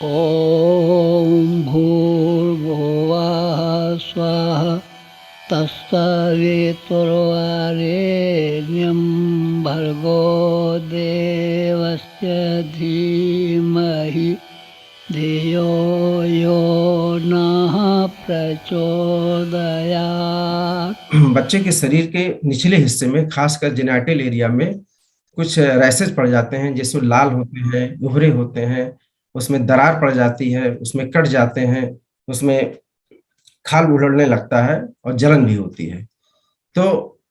ॐ भूर्भुवः स्वः तत्सवितुर्वरेण्यं भर्गो देवस्य धीमहि धियो यो नः प्रचोदयात्। बच्चे के शरीर के निचले हिस्से में, खासकर जेनिटल एरिया में कुछ रैसेज पड़ जाते हैं, जिसमें लाल होते हैं, उभरे होते हैं, उसमें दरार पड़ जाती है, उसमें कट जाते हैं, उसमें खाल उलड़ने लगता है और जलन भी होती है। तो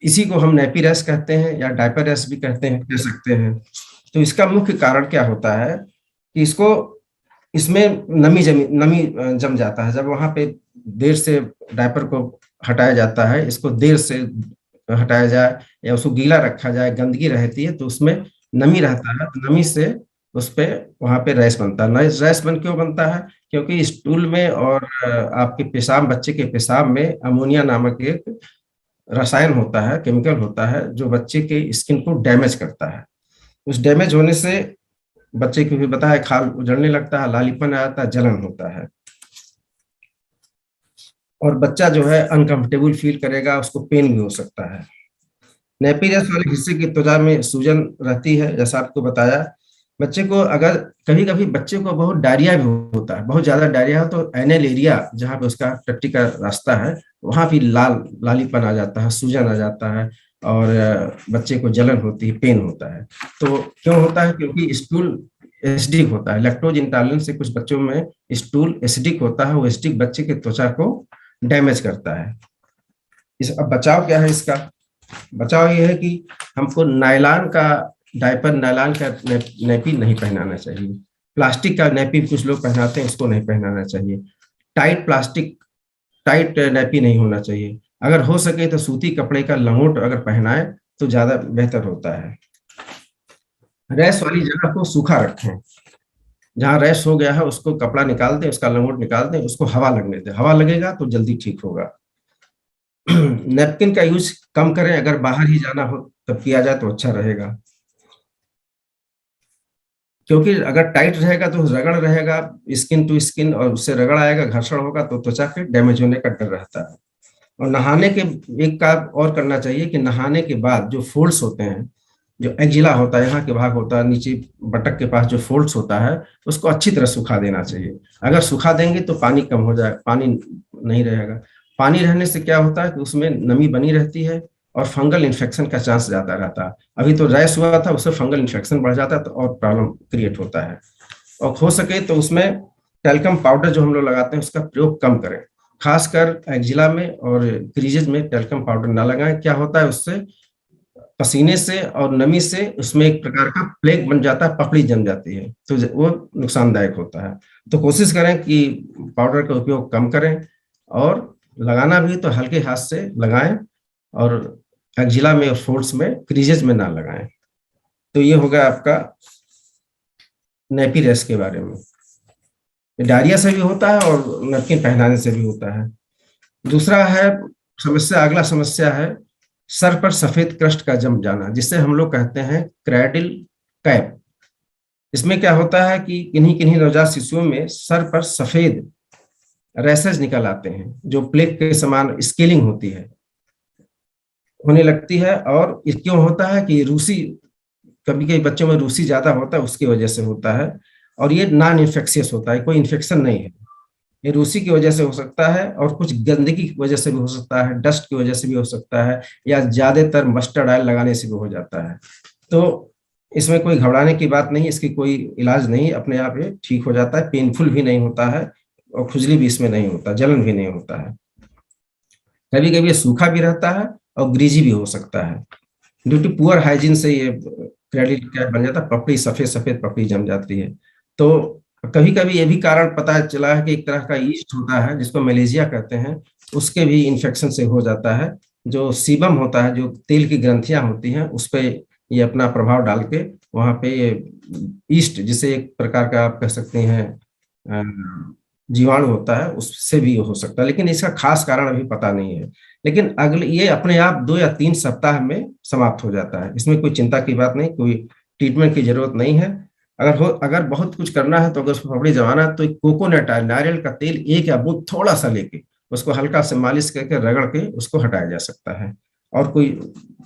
इसी को हम नैपी रैश कहते हैं या डायपर रैश भी कहते हैं, कह सकते हैं। तो इसका मुख्य कारण क्या होता है कि इसमें नमी जम जाता है। जब वहां पे देर से डायपर को हटाया जाता है, इसको देर से हटाया जाए या उसको गीला रखा जाए, गंदगी रहती है तो उसमें नमी रहता है, नमी से उस पे वहां पे रैश बनता है। रैश बन क्यों बनता है? क्योंकि स्टूल में और आपके पेशाब, बच्चे के पेशाब में अमोनिया नामक एक रसायन होता है, केमिकल होता है, जो बच्चे के स्किन को डैमेज करता है। उस डैमेज होने से बच्चे को भी बताया खाल उजड़ने लगता है, लालीपन आ जाता है, जलन होता है और बच्चा जो है अनकंफर्टेबल फील करेगा, उसको पेन भी हो सकता है। नेपी रैश वाले हिस्से की त्वचा में सूजन रहती है, जैसा आपको बताया। बच्चे को अगर कभी कभी बच्चे को बहुत डायरिया भी होता है, बहुत ज्यादा डायरिया हो तो एनल एरिया जहाँ पे उसका टट्टी का रास्ता है, वहां भी लालीपन आ जाता है, सूजन आ जाता है और बच्चे को जलन होती है, पेन होता है। तो क्यों होता है? क्योंकि स्टूल एसिडिक होता है। लैक्टोज इंटॉलरेंस से कुछ बच्चों में स्टूल एसिडिक होता है, वो एसिडिक बच्चे के त्वचा को डैमेज करता है। अब बचाव क्या है इसका? बचाव ये है कि हमको नायलॉन का डायपर, नायलॉन का नैपी नहीं पहनाना चाहिए। प्लास्टिक का नैपी कुछ लोग पहनाते हैं, उसको नहीं पहनाना चाहिए। टाइट नैपी नहीं होना चाहिए। अगर हो सके तो सूती कपड़े का लंगोट अगर पहनाए तो ज्यादा बेहतर होता है। रैश वाली जगह को सूखा रखें। जहाँ रैश हो गया है उसको कपड़ा निकाल दें, उसका लंगोट निकाल दें, उसको हवा लगने दें। हवा लगेगा तो जल्दी ठीक होगा। नैपकिन का यूज कम करें, अगर बाहर ही जाना हो तब किया जाए तो अच्छा रहेगा। क्योंकि अगर टाइट रहेगा तो रगड़ रहेगा, स्किन टू स्किन, और उससे रगड़ आएगा, घर्षण होगा तो त्वचा के डैमेज होने का डर रहता है। और नहाने के एक काम और करना चाहिए कि नहाने के बाद जो फोल्ड्स होते हैं, जो एक्जिला होता है, यहाँ के भाग होता है, नीचे बटक के पास जो फोल्ड्स होता है, उसको अच्छी तरह सुखा देना चाहिए। अगर सुखा देंगे तो पानी कम हो जाए, पानी नहीं रहेगा। पानी रहने से क्या होता है कि उसमें नमी बनी रहती है और फंगल इन्फेक्शन का चांस ज्यादा रहता है। अभी तो रैश हुआ था, उससे फंगल इन्फेक्शन बढ़ जाता है तो और प्रॉब्लम क्रिएट होता है। और हो सके तो उसमें टेल्कम पाउडर जो हम लोग लगाते हैं उसका प्रयोग कम करें। खासकर एक्जिला में और क्रीजेज में टेल्कम पाउडर ना लगाएं। क्या होता है उससे? पसीने से और नमी से उसमें एक प्रकार का प्लेग बन जाता है, पपड़ी जम जाती है, तो वो नुकसानदायक होता है। तो कोशिश करें कि पाउडर का उपयोग कम करें और लगाना भी तो हल्के हाथ से लगाएं और एक्जिला में और फोल्ड्स में, क्रीजेज में ना लगाएं। तो ये होगा आपका नेपी रैश के बारे में। डायरिया से भी होता है और नैपकिन पहनाने से भी होता है। दूसरा है समस्या, अगला समस्या है सर पर सफेद क्रस्ट का जम जाना, जिससे हम लोग कहते हैं क्रैडल कैप। इसमें क्या होता है कि किन्हीं किन्हीं नवजात शिशुओं में सर पर सफेद रैसेज निकल आते हैं, जो प्लेग के समान स्केलिंग होती है, होने लगती है। और ये क्यों होता है कि रूसी, कभी कभी बच्चों में रूसी ज्यादा होता है, उसकी वजह से होता है। और ये नॉन इन्फेक्शियस होता है, कोई इन्फेक्शन नहीं है। ये रूसी की वजह से हो सकता है और कुछ गंदगी की वजह से भी हो सकता है, डस्ट की वजह से भी हो सकता है, या ज्यादातर मस्टर्ड ऑयल लगाने से भी हो जाता है। तो इसमें कोई घबराने की बात नहीं, इसकी कोई इलाज नहीं, अपने आप ये ठीक हो जाता है। पेनफुल भी नहीं होता है और खुजली भी इसमें नहीं होता, जलन भी नहीं होता है। कभी कभी ये सूखा भी रहता है और ग्रीजी भी हो सकता है। ड्यू टू पुअर हाइजीन से ये क्रेडिट क्या बन जाता है, पपड़ी, सफेद सफेद पपड़ी जम जाती है। तो कभी कभी ये भी कारण पता चला है कि एक तरह का ईस्ट होता है जिसको मलेरिया कहते हैं, उसके भी इन्फेक्शन से हो जाता है। जो सीबम होता है, जो तेल की ग्रंथियां होती हैं, उस पे ये अपना प्रभाव डाल के वहां पे ये ईस्ट, जिसे एक प्रकार का आप कह सकते हैं जीवाणु होता है, उससे भी हो सकता है। लेकिन इसका खास कारण अभी पता नहीं है। लेकिन अगले ये अपने आप 2 या 3 सप्ताह में समाप्त हो जाता है, इसमें कोई चिंता की बात नहीं, कोई ट्रीटमेंट की जरूरत नहीं है। अगर बहुत कुछ करना है तो अगर उसको फफड़ी जमाना है तो एक कोकोनट ऑयल, नारियल का तेल एक या बूंद थोड़ा सा लेके उसको हल्का से मालिश करके रगड़ के उसको हटाया जा सकता है, और कोई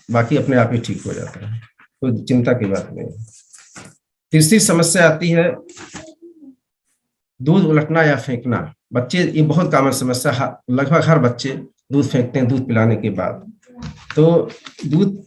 बाकी अपने आप ही ठीक हो जाता है, कोई चिंता की बात नहीं है। तीसरी समस्या आती है दूध उलटना या फेंकना। बच्चे, ये बहुत कॉमन समस्या, लगभग हर बच्चे दूध फेंकते हैं दूध पिलाने के बाद। तो दूध,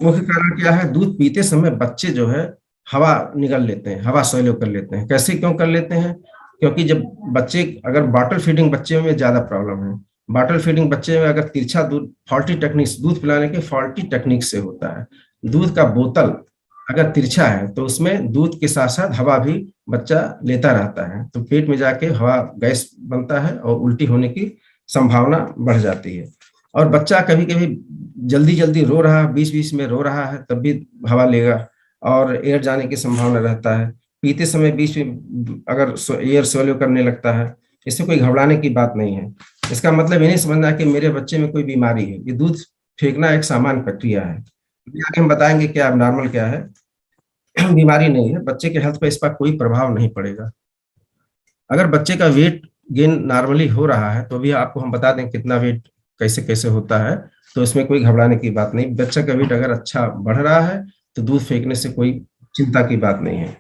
मुख्य कारण क्या है, दूध पीते समय बच्चे जो है हवा निगल लेते हैं, हवा स्वैलो कर लेते हैं। कैसे क्यों कर लेते हैं? क्योंकि जब बच्चे, अगर बॉटल फीडिंग बच्चे में ज्यादा प्रॉब्लम है, बॉटल फीडिंग बच्चे में अगर तिरछा दूध, फॉल्टी टेक्निक्स, दूध पिलाने के फॉल्टी टेक्निक से होता है। दूध का बोतल अगर तिरछा है तो उसमें दूध के साथ साथ हवा भी बच्चा लेता रहता है, तो पेट में जाके हवा गैस बनता है और उल्टी होने की संभावना बढ़ जाती है। और बच्चा कभी कभी जल्दी जल्दी रो रहा है, बीच बीच में रो रहा है, तब भी हवा लेगा और एयर जाने की संभावना रहता है। पीते समय बीच में अगर एयर स्वेलो करने लगता है, इससे कोई घबराने की बात नहीं है। इसका मतलब ये नहीं समझना कि मेरे बच्चे में कोई बीमारी है। ये दूध फेंकना एक सामान्य प्रक्रिया है, आगे हम बताएंगे क्या नॉर्मल क्या है। बीमारी नहीं है, बच्चे के हेल्थ पर इसका कोई प्रभाव नहीं पड़ेगा। अगर बच्चे का वेट गेन नॉर्मली हो रहा है तो भी आपको हम बता दें कितना वेट कैसे कैसे होता है, तो इसमें कोई घबराने की बात नहीं। बच्चा का वेट अगर अच्छा बढ़ रहा है तो दूध फेंकने से कोई चिंता की बात नहीं है।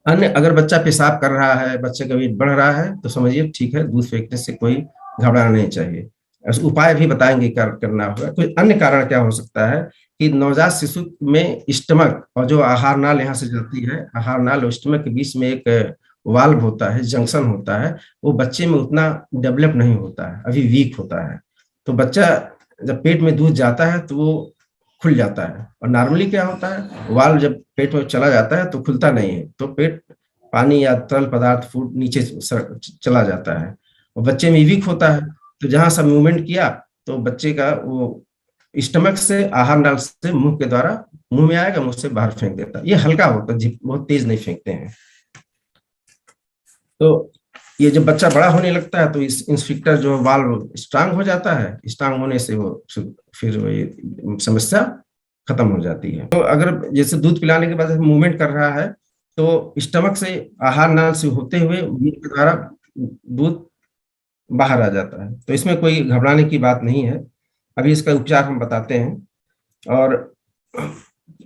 अन्य, अगर बच्चा पेशाब कर रहा है, बच्चे का वेट बढ़ रहा है, तो समझिए ठीक है, दूध फेंकने से कोई घबराना नहीं चाहिए। उपाय भी बताएंगे क्या करना होगा। कोई अन्य कारण क्या हो सकता है कि नवजात शिशु में स्टमक और जो आहार नाल यहाँ से जाती है, आहार नाल और स्टमक के बीच में एक वाल्व होता है, जंक्शन होता है, वो बच्चे में उतना डेवलप नहीं होता है, अभी वीक होता है। तो बच्चा जब पेट में दूध जाता है तो वो खुल जाता है, और नॉर्मली क्या होता है, वाल्व जब पेट में चला जाता है तो खुलता नहीं है, तो पेट, पानी या तरल पदार्थ, फूड नीचे चला जाता है, और बच्चे में वीक होता है। तो जहां सब मूवमेंट किया तो बच्चे का वो स्टमक से, आहार नाल से मुंह के द्वारा मुंह में आएगा, मुंह से बाहर फेंक देता है। ये हल्का होता है, बहुत तेज नहीं फेंकते हैं। तो ये जब बच्चा बड़ा होने लगता है तो इस इंस्फिक्टर जो वाल्व स्ट्रांग हो जाता है, स्ट्रांग होने से वो फिर ये समस्या खत्म हो जाती है। तो अगर जैसे दूध पिलाने के बाद मूवमेंट कर रहा है तो स्टमक से, आहार नाल से होते हुए मुंह के द्वारा दूध बाहर आ जाता है, तो इसमें कोई घबराने की बात नहीं है। अभी इसका उपचार हम बताते हैं। और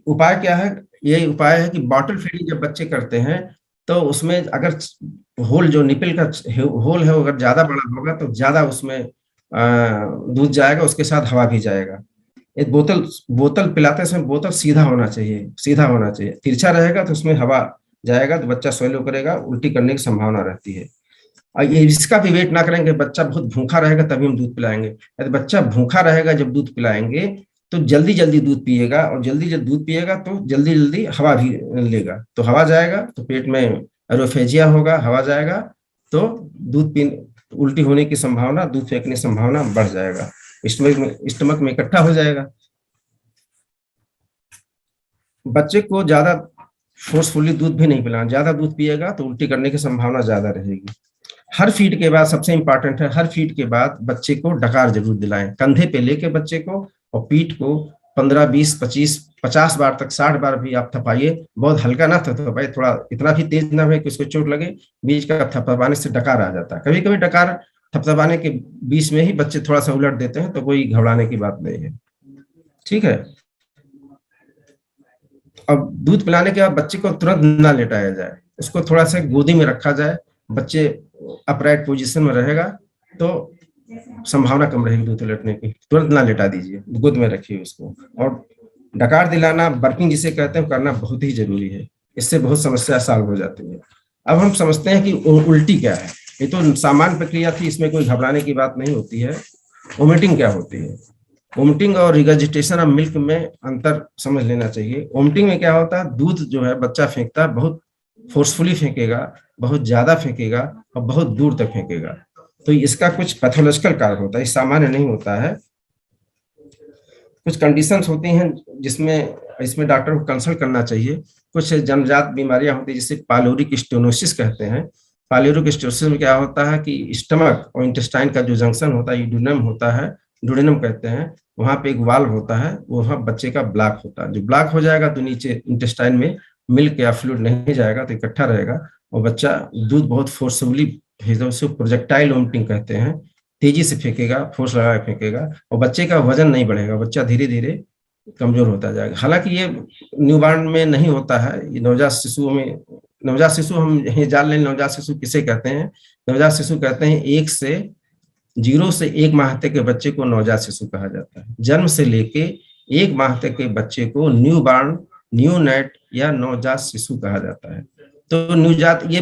उपाय क्या है? ये उपाय है कि बॉटल फीडिंग जब बच्चे करते हैं तो उसमें अगर होल, जो निपल का होल है, अगर ज्यादा बड़ा होगा तो ज्यादा उसमें दूध जाएगा, उसके साथ हवा भी जाएगा। एक बोतल बोतल पिलाते समय बोतल सीधा होना चाहिए, सीधा होना चाहिए। तिरछा रहेगा तो उसमें हवा जाएगा तो बच्चा स्वेलो करेगा, उल्टी करने की संभावना रहती है। और ये इसका भी वेट ना करेंगे, बच्चा बहुत भूखा रहेगा तभी हम दूध पिलाएंगे। यदि बच्चा भूखा रहेगा जब दूध पिलाएंगे तो जल्दी जल्दी दूध पिएगा, और जल्दी जल्दी दूध पिएगा तो जल्दी जल्दी हवा भी लेगा, तो हवा जाएगा तो पेट में एरोफेजिया होगा, हवा जाएगा तो दूध पी, उल्टी होने की संभावना, दूध फेंकने की संभावना बढ़ जाएगा, स्टमक में इकट्ठा हो जाएगा। बच्चे को ज्यादा फोर्सफुली दूध भी नहीं पिलाना, ज्यादा दूध पिएगा तो उल्टी करने की संभावना ज्यादा रहेगी। हर फीड के बाद, सबसे इंपॉर्टेंट है, हर फीड के बाद बच्चे को डकार जरूर दिलाएं, कंधे पे लेके बच्चे को, और पीठ को 15, 20, 25, 50 बार तक, 60 बार भी आप थपाइए। बहुत हल्का ना थपाइए, थोड़ा इतना भी तेज ना हो कि उसको चोट लगे। बीच का थपथपाने से डकार आ जाता है। कभी कभी डकार थपथपाने के बीच में ही बच्चे थोड़ा सा उलट देते हैं, तो कोई घबराने की बात नहीं है, ठीक है। अब दूध पिलाने के बाद बच्चे को तुरंत ना लेटाया जाए, उसको थोड़ा सा गोदी में रखा जाए, बच्चे अपराइट पोजीशन में रहेगा तो संभावना कम रहेगी दूध उलटने की। तुरंत ना लेटा दीजिए, गोद में रखिए उसको। और डकार दिलाना, बर्पिंग जिसे कहते हैं, करना बहुत ही जरूरी है, इससे बहुत समस्या सॉल्व हो जाती है। अब हम समझते हैं कि उल्टी क्या है। ये तो सामान्य प्रक्रिया थी, इसमें कोई घबराने की बात नहीं होती है। वोमिटिंग क्या होती है? वोमिटिंग और रिगर्जिटेशन ऑफ मिल्क में अंतर समझ लेना चाहिए। वोमिटिंग में क्या होता है, दूध जो है बच्चा फेंकता है, बहुत फोर्सफुली फेंकेगा, बहुत ज्यादा फेंकेगा और बहुत दूर तक फेंकेगा, तो इसका कुछ पैथोलॉजिकल कारण होता है, सामान्य नहीं होता है। कुछ कंडीशंस होती हैं जिसमें इसमें डॉक्टर को कंसल्ट करना चाहिए। कुछ जन्मजात बीमारियां होती है जिसे पाइलोरिक स्टेनोसिस कहते हैं। पाइलोरिक स्टेनोसिस में क्या होता है कि स्टमक और इंटेस्टाइन का जो जंक्शन होता है, यूडुनम होता है, डुडेनम कहते हैं, वहां पे एक वाल्व होता है, वहां बच्चे का ब्लॉक होता है। जो ब्लॉक हो जाएगा तो नीचे इंटेस्टाइन में मिल्क या फ्लूइड नहीं जाएगा तो इकट्ठा रहेगा और बच्चा दूध बहुत फोर्सफुली, उसको प्रोजेक्टाइल वोमिटिंग कहते हैं, तेजी से फेंकेगा, फोर्स लगा के फेंकेगा और बच्चे का वजन नहीं बढ़ेगा, बच्चा धीरे धीरे कमजोर होता जाएगा। हालांकि ये न्यूबॉर्न में नहीं होता है, ये नवजात शिशुओं में, नवजात शिशु हम ये जान लें नवजात शिशु किसे कहते हैं। नवजात शिशु कहते हैं 0 से 1 माह तक के बच्चे को नवजात शिशु कहा जाता है। जन्म से लेके 1 माह तक के बच्चे को न्यूबॉर्न, न्यूनेट या नवजात शिशु कहा जाता है। तो नवजात ये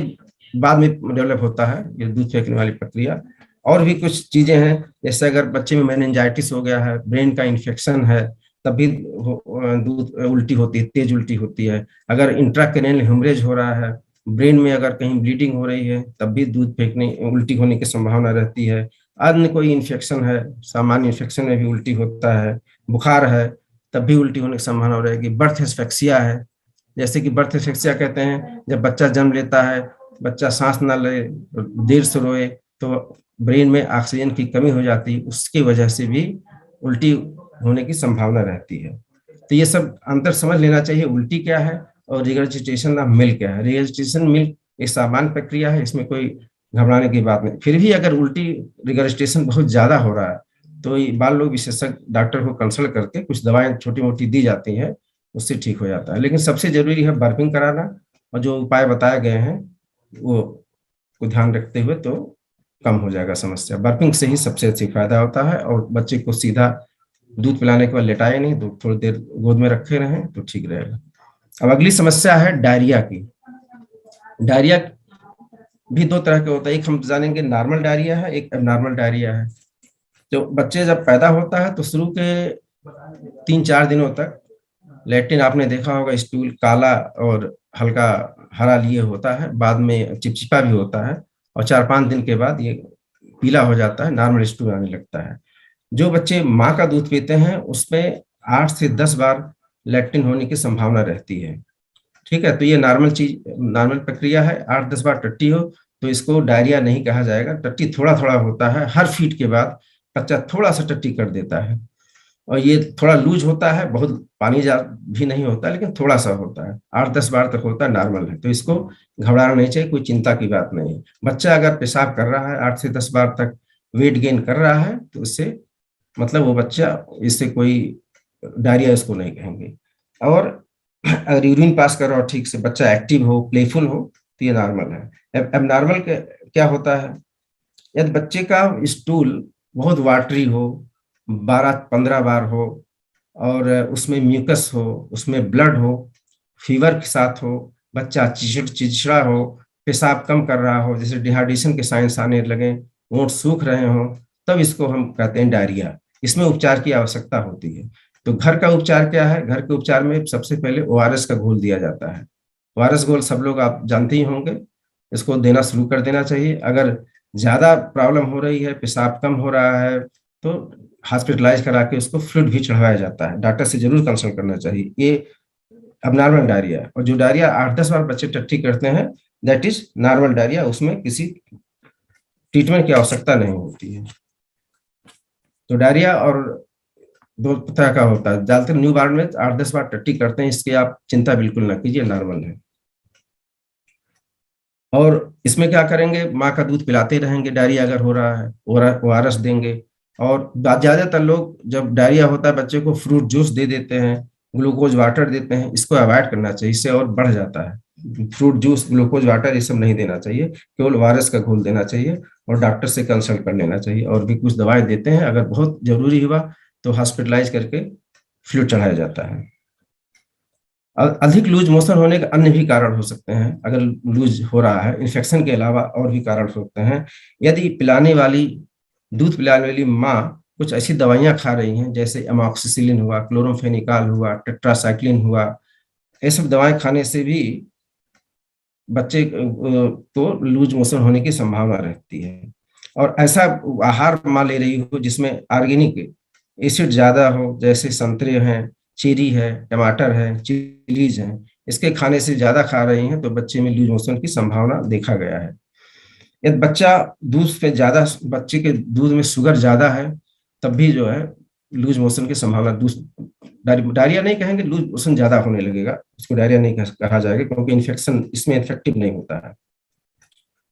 बाद में डेवलप होता है, ये दूध फेंकने वाली प्रक्रिया। और भी कुछ चीजें हैं, जैसे अगर बच्चे में मेनिंजाइटिस हो गया है, ब्रेन का इन्फेक्शन है, तब भी दूध उल्टी होती है, तेज उल्टी होती है। अगर इंट्राक्रेनियल हेमरेज हो रहा है, ब्रेन में अगर कहीं ब्लीडिंग हो रही है, तब भी दूध फेंकने उल्टी होने की संभावना रहती है। अन्य कोई इन्फेक्शन है, सामान्य इन्फेक्शन में भी उल्टी होता है। बुखार है, तब भी उल्टी होने की संभावना रहेगी। बर्थ एस्फेक्सिया है, जैसे कि बर्थ एस्फेक्सिया कहते हैं जब बच्चा जन्म लेता है, बच्चा सांस ना ले, देर से रोए, तो ब्रेन में ऑक्सीजन की कमी हो जाती है, उसकी वजह से भी उल्टी होने की संभावना रहती है। तो ये सब अंतर समझ लेना चाहिए, उल्टी क्या है और रिगर्जिटेशन ऑफ मिल्क क्या है। रिगर्जिटेशन मिल्क एक सामान्य प्रक्रिया है, इसमें कोई घबराने की बात नहीं। फिर भी अगर उल्टी रिगर्जिटेशन बहुत ज्यादा हो रहा है तो बाल लोग विशेषज्ञ डॉक्टर को कंसल्ट करके कुछ दवाएं छोटी मोटी दी जाती हैं, उससे ठीक हो जाता है। लेकिन सबसे जरूरी है बर्पिंग कराना, और जो उपाय बताए गए हैं वो को ध्यान रखते हुए तो कम हो जाएगा समस्या। बर्पिंग से ही सबसे अच्छी फायदा होता है, और बच्चे को सीधा दूध पिलाने के बाद लेटाए नहीं, तो थोड़ी देर गोद में रखे रहें तो ठीक रहेगा। अब अगली समस्या है डायरिया की। डायरिया भी 2 तरह के होता है, एक हम जानेंगे नॉर्मल डायरिया है, एक एबनॉर्मल डायरिया है। तो बच्चे जब पैदा होता है तो शुरू के 3-4 दिनों तक लैट्रिन आपने देखा होगा, स्टूल काला और हल्का हरा लिए होता है, बाद में चिपचिपा भी होता है, और 4-5 दिन के बाद ये पीला हो जाता है, नॉर्मल स्टूल आने लगता है। जो बच्चे माँ का दूध पीते हैं उसमें 8 से 10 बार लैक्टिन होने की संभावना रहती है। ठीक है, तो ये नॉर्मल प्रक्रिया है। 8-10 बार टट्टी हो तो इसको डायरिया नहीं कहा जाएगा। टट्टी थोड़ा थोड़ा होता है, हर फीड के बाद बच्चा थोड़ा सा टट्टी कर देता है, और ये थोड़ा लूज होता है, बहुत पानी जा भी नहीं होता, लेकिन थोड़ा सा होता है। 8-10 बार तक होता है, नॉर्मल है, तो इसको घबराना नहीं चाहिए, कोई चिंता की बात नहीं है। बच्चा अगर पेशाब कर रहा है 8 से 10 बार तक, वेट गेन कर रहा है, तो उससे मतलब वो बच्चा, इससे कोई डायरिया इसको नहीं कहेंगे। और अगर यूरिन पास कर रहा हो ठीक से, बच्चा एक्टिव हो, प्लेफुल हो, तो ये नॉर्मल है। अब नॉर्मल क्या होता है, यदि बच्चे का स्टूल बहुत वाटरी हो, 12-15 बार हो, और उसमें म्यूकस हो, उसमें ब्लड हो, फीवर के साथ हो, बच्चा चिड़चिड़ा हो, पेशाब कम कर रहा हो, जैसे डिहाइड्रेशन के साइंस आने लगे, होंठ सूख रहे हो, तब इसको हम कहते हैं डायरिया। इसमें उपचार की आवश्यकता होती है। तो घर का उपचार क्या है, घर के उपचार में सबसे पहले ORS का घोल दिया जाता है। ORS घोल सब लोग आप जानते ही होंगे, इसको देना शुरू कर देना चाहिए। अगर ज्यादा प्रॉब्लम हो रही है, पेशाब कम हो रहा है, तो हॉस्पिटलाइज करा के उसको फ्लूइड भी चढ़ाया जाता है। डॉक्टर से जरूर कंसल्ट करना चाहिए। ये अबनॉर्मल डायरिया है। और जो डायरिया 8-10 बार बच्चे टट्टी करते हैं, दैट इज नॉर्मल डायरिया, उसमें किसी ट्रीटमेंट की आवश्यकता नहीं होती है। तो डायरिया और 2 तरह का होता है, ज्यादातर न्यू बॉर्न में 8-10 बार टट्टी करते हैं, इसकी आप चिंता बिल्कुल ना कीजिए, नॉर्मल है। और इसमें क्या करेंगे, माँ का दूध पिलाते रहेंगे, डायरिया अगर हो रहा है ORS देंगे। और ज्यादातर लोग जब डायरिया होता है बच्चे को फ्रूट जूस दे देते हैं, ग्लूकोज वाटर देते हैं, इसको अवॉइड करना चाहिए, इससे और बढ़ जाता है। फ्रूट जूस, ग्लूकोज वाटर, ये सब नहीं देना चाहिए, केवल ORS का घोल देना चाहिए, और डॉक्टर से कंसल्ट कर लेना चाहिए। और भी कुछ दवाएं देते हैं, अगर बहुत जरूरी हुआ तो हॉस्पिटलाइज करके फ्लूइड चढ़ाया जाता है। अधिक लूज मोशन होने के अन्य भी कारण हो सकते हैं। अगर लूज हो रहा है, इन्फेक्शन के अलावा और भी कारण हो सकते हैं। यदि दूध पिलाने वाली माँ कुछ ऐसी दवाइयां खा रही हैं, जैसे अमॉक्सिसिलिन हुआ, क्लोरोफेनिकॉल हुआ, टेट्रासाइक्लिन हुआ, ये सब दवाएं खाने से भी बच्चे को लूज मोशन होने की संभावना रहती है। और ऐसा आहार माँ ले रही हो जिसमें ऑर्गेनिक एसिड ज्यादा हो, जैसे संतरे हैं, चेरी है, टमाटर है, चिलीज है, इसके खाने से ज्यादा खा रही हैं, तो बच्चे में लूज मोशन की संभावना देखा गया है। यदि बच्चे के दूध में शुगर ज्यादा है, तब भी जो है लूज मोशन की संभावना, डायरिया नहीं कहेंगे, लूज मोशन ज्यादा होने लगेगा, उसको डायरिया नहीं कहा जाएगा, क्योंकि इन्फेक्शन इसमें इफेक्टिव नहीं होता है।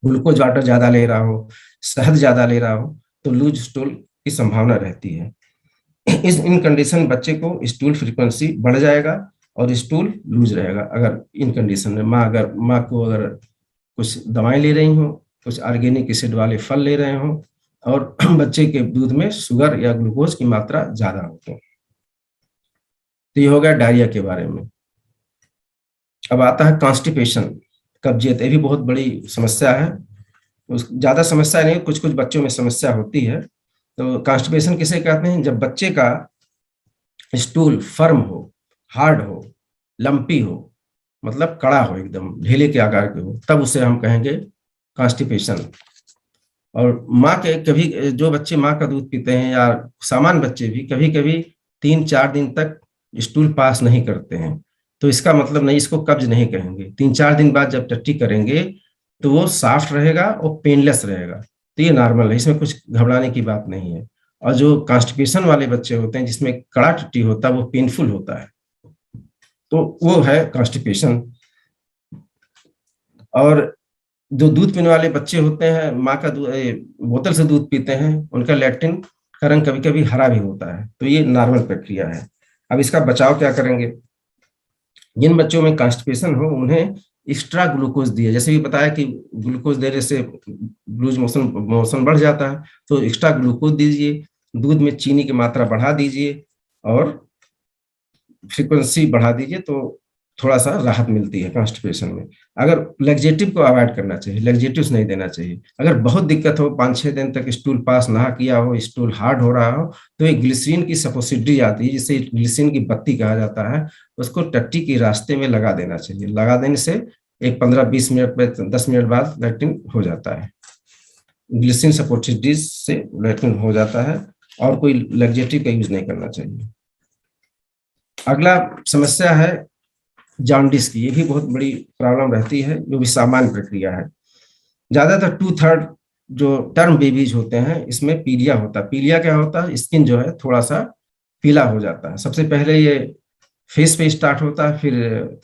ग्लूकोज वाटर ज्यादा ले रहा हो, शहद ज्यादा ले रहा हो, तो लूज स्टूल की संभावना रहती है। इन कंडीशन बच्चे को स्टूल फ्रीक्वेंसी बढ़ जाएगा और स्टूल लूज रहेगा। अगर इन कंडीशन में माँ को अगर कुछ दवाएं ले रही हो, कुछ ऑर्गेनिक एसिड वाले फल ले रहे हो, और बच्चे के दूध में शुगर या ग्लूकोज की मात्रा ज्यादा हो तो ये हो गया डायरिया के बारे में। अब आता है कॉन्स्टिपेशन, कब्जियत। ये भी बहुत बड़ी समस्या है, ज्यादा समस्या नहीं, कुछ कुछ बच्चों में समस्या होती है। तो कॉन्स्टिपेशन किसे कहते हैं? जब बच्चे का स्टूल फर्म हो, हार्ड हो, लंपी हो, मतलब कड़ा हो, एकदम ढीले के आकार के हो, तब उसे हम कहेंगे कॉन्स्टिपेशन। और माँ के कभी जो बच्चे माँ का दूध पीते हैं या सामान्य बच्चे भी कभी कभी 3-4 दिन तक स्टूल पास नहीं करते हैं, तो इसका मतलब नहीं, इसको कब्ज नहीं कहेंगे। 3-4 दिन बाद जब टट्टी करेंगे तो वो सॉफ्ट रहेगा और पेनलेस रहेगा, तो ये नॉर्मल है, इसमें कुछ घबराने की बात नहीं है। और जो कॉन्स्टिपेशन वाले बच्चे होते हैं जिसमें कड़ा टट्टी होता है, वो पेनफुल होता है, तो वो है कॉन्स्टिपेशन। और जो दूध पीने वाले बच्चे होते हैं, माँ का बोतल से दूध पीते हैं, उनका लैक्टिन का रंग कभी कभी हरा भी होता है, तो ये नॉर्मल प्रक्रिया है। अब इसका बचाव क्या करेंगे? जिन बच्चों में कॉन्स्टिपेशन हो उन्हें एक्स्ट्रा ग्लूकोज दिए, जैसे भी बताया कि ग्लूकोज देने से लूज मोशन बढ़ जाता है, तो एक्स्ट्रा ग्लूकोज दीजिए, दूध में चीनी की मात्रा बढ़ा दीजिए और फ्रीक्वेंसी बढ़ा दीजिए, तो थोड़ा सा राहत मिलती है कॉन्स्टिपेशन में। अगर लैक्सेटिव को अवॉइड करना चाहिए, लैक्सेटिव्स नहीं देना चाहिए। अगर बहुत दिक्कत हो, 5-6 दिन तक स्टूल पास ना किया हो, स्टूल हार्ड हो रहा हो, तो एक ग्लिसरीन की सपोसिटरी आती है, जिसे ग्लिसरीन की बत्ती कहा जाता है, उसको टट्टी के रास्ते में लगा देना चाहिए। लगा देने से एक 15-20 मिनट में 10 मिनट बाद लैक्टिन हो जाता है, ग्लिसरीन सपोसिटरी से लैक्टिन हो जाता है, और कोई लैक्सेटिव का यूज नहीं करना चाहिए। अगला समस्या है जॉन्डिस की। ये भी बहुत बड़ी प्रॉब्लम रहती है, जो भी सामान्य प्रक्रिया है। ज्यादातर 2/3 जो टर्म बेबीज होते हैं इसमें पीलिया होता है। पीलिया क्या होता है? स्किन जो है थोड़ा सा पीला हो जाता है। सबसे पहले ये फेस पे स्टार्ट होता है, फिर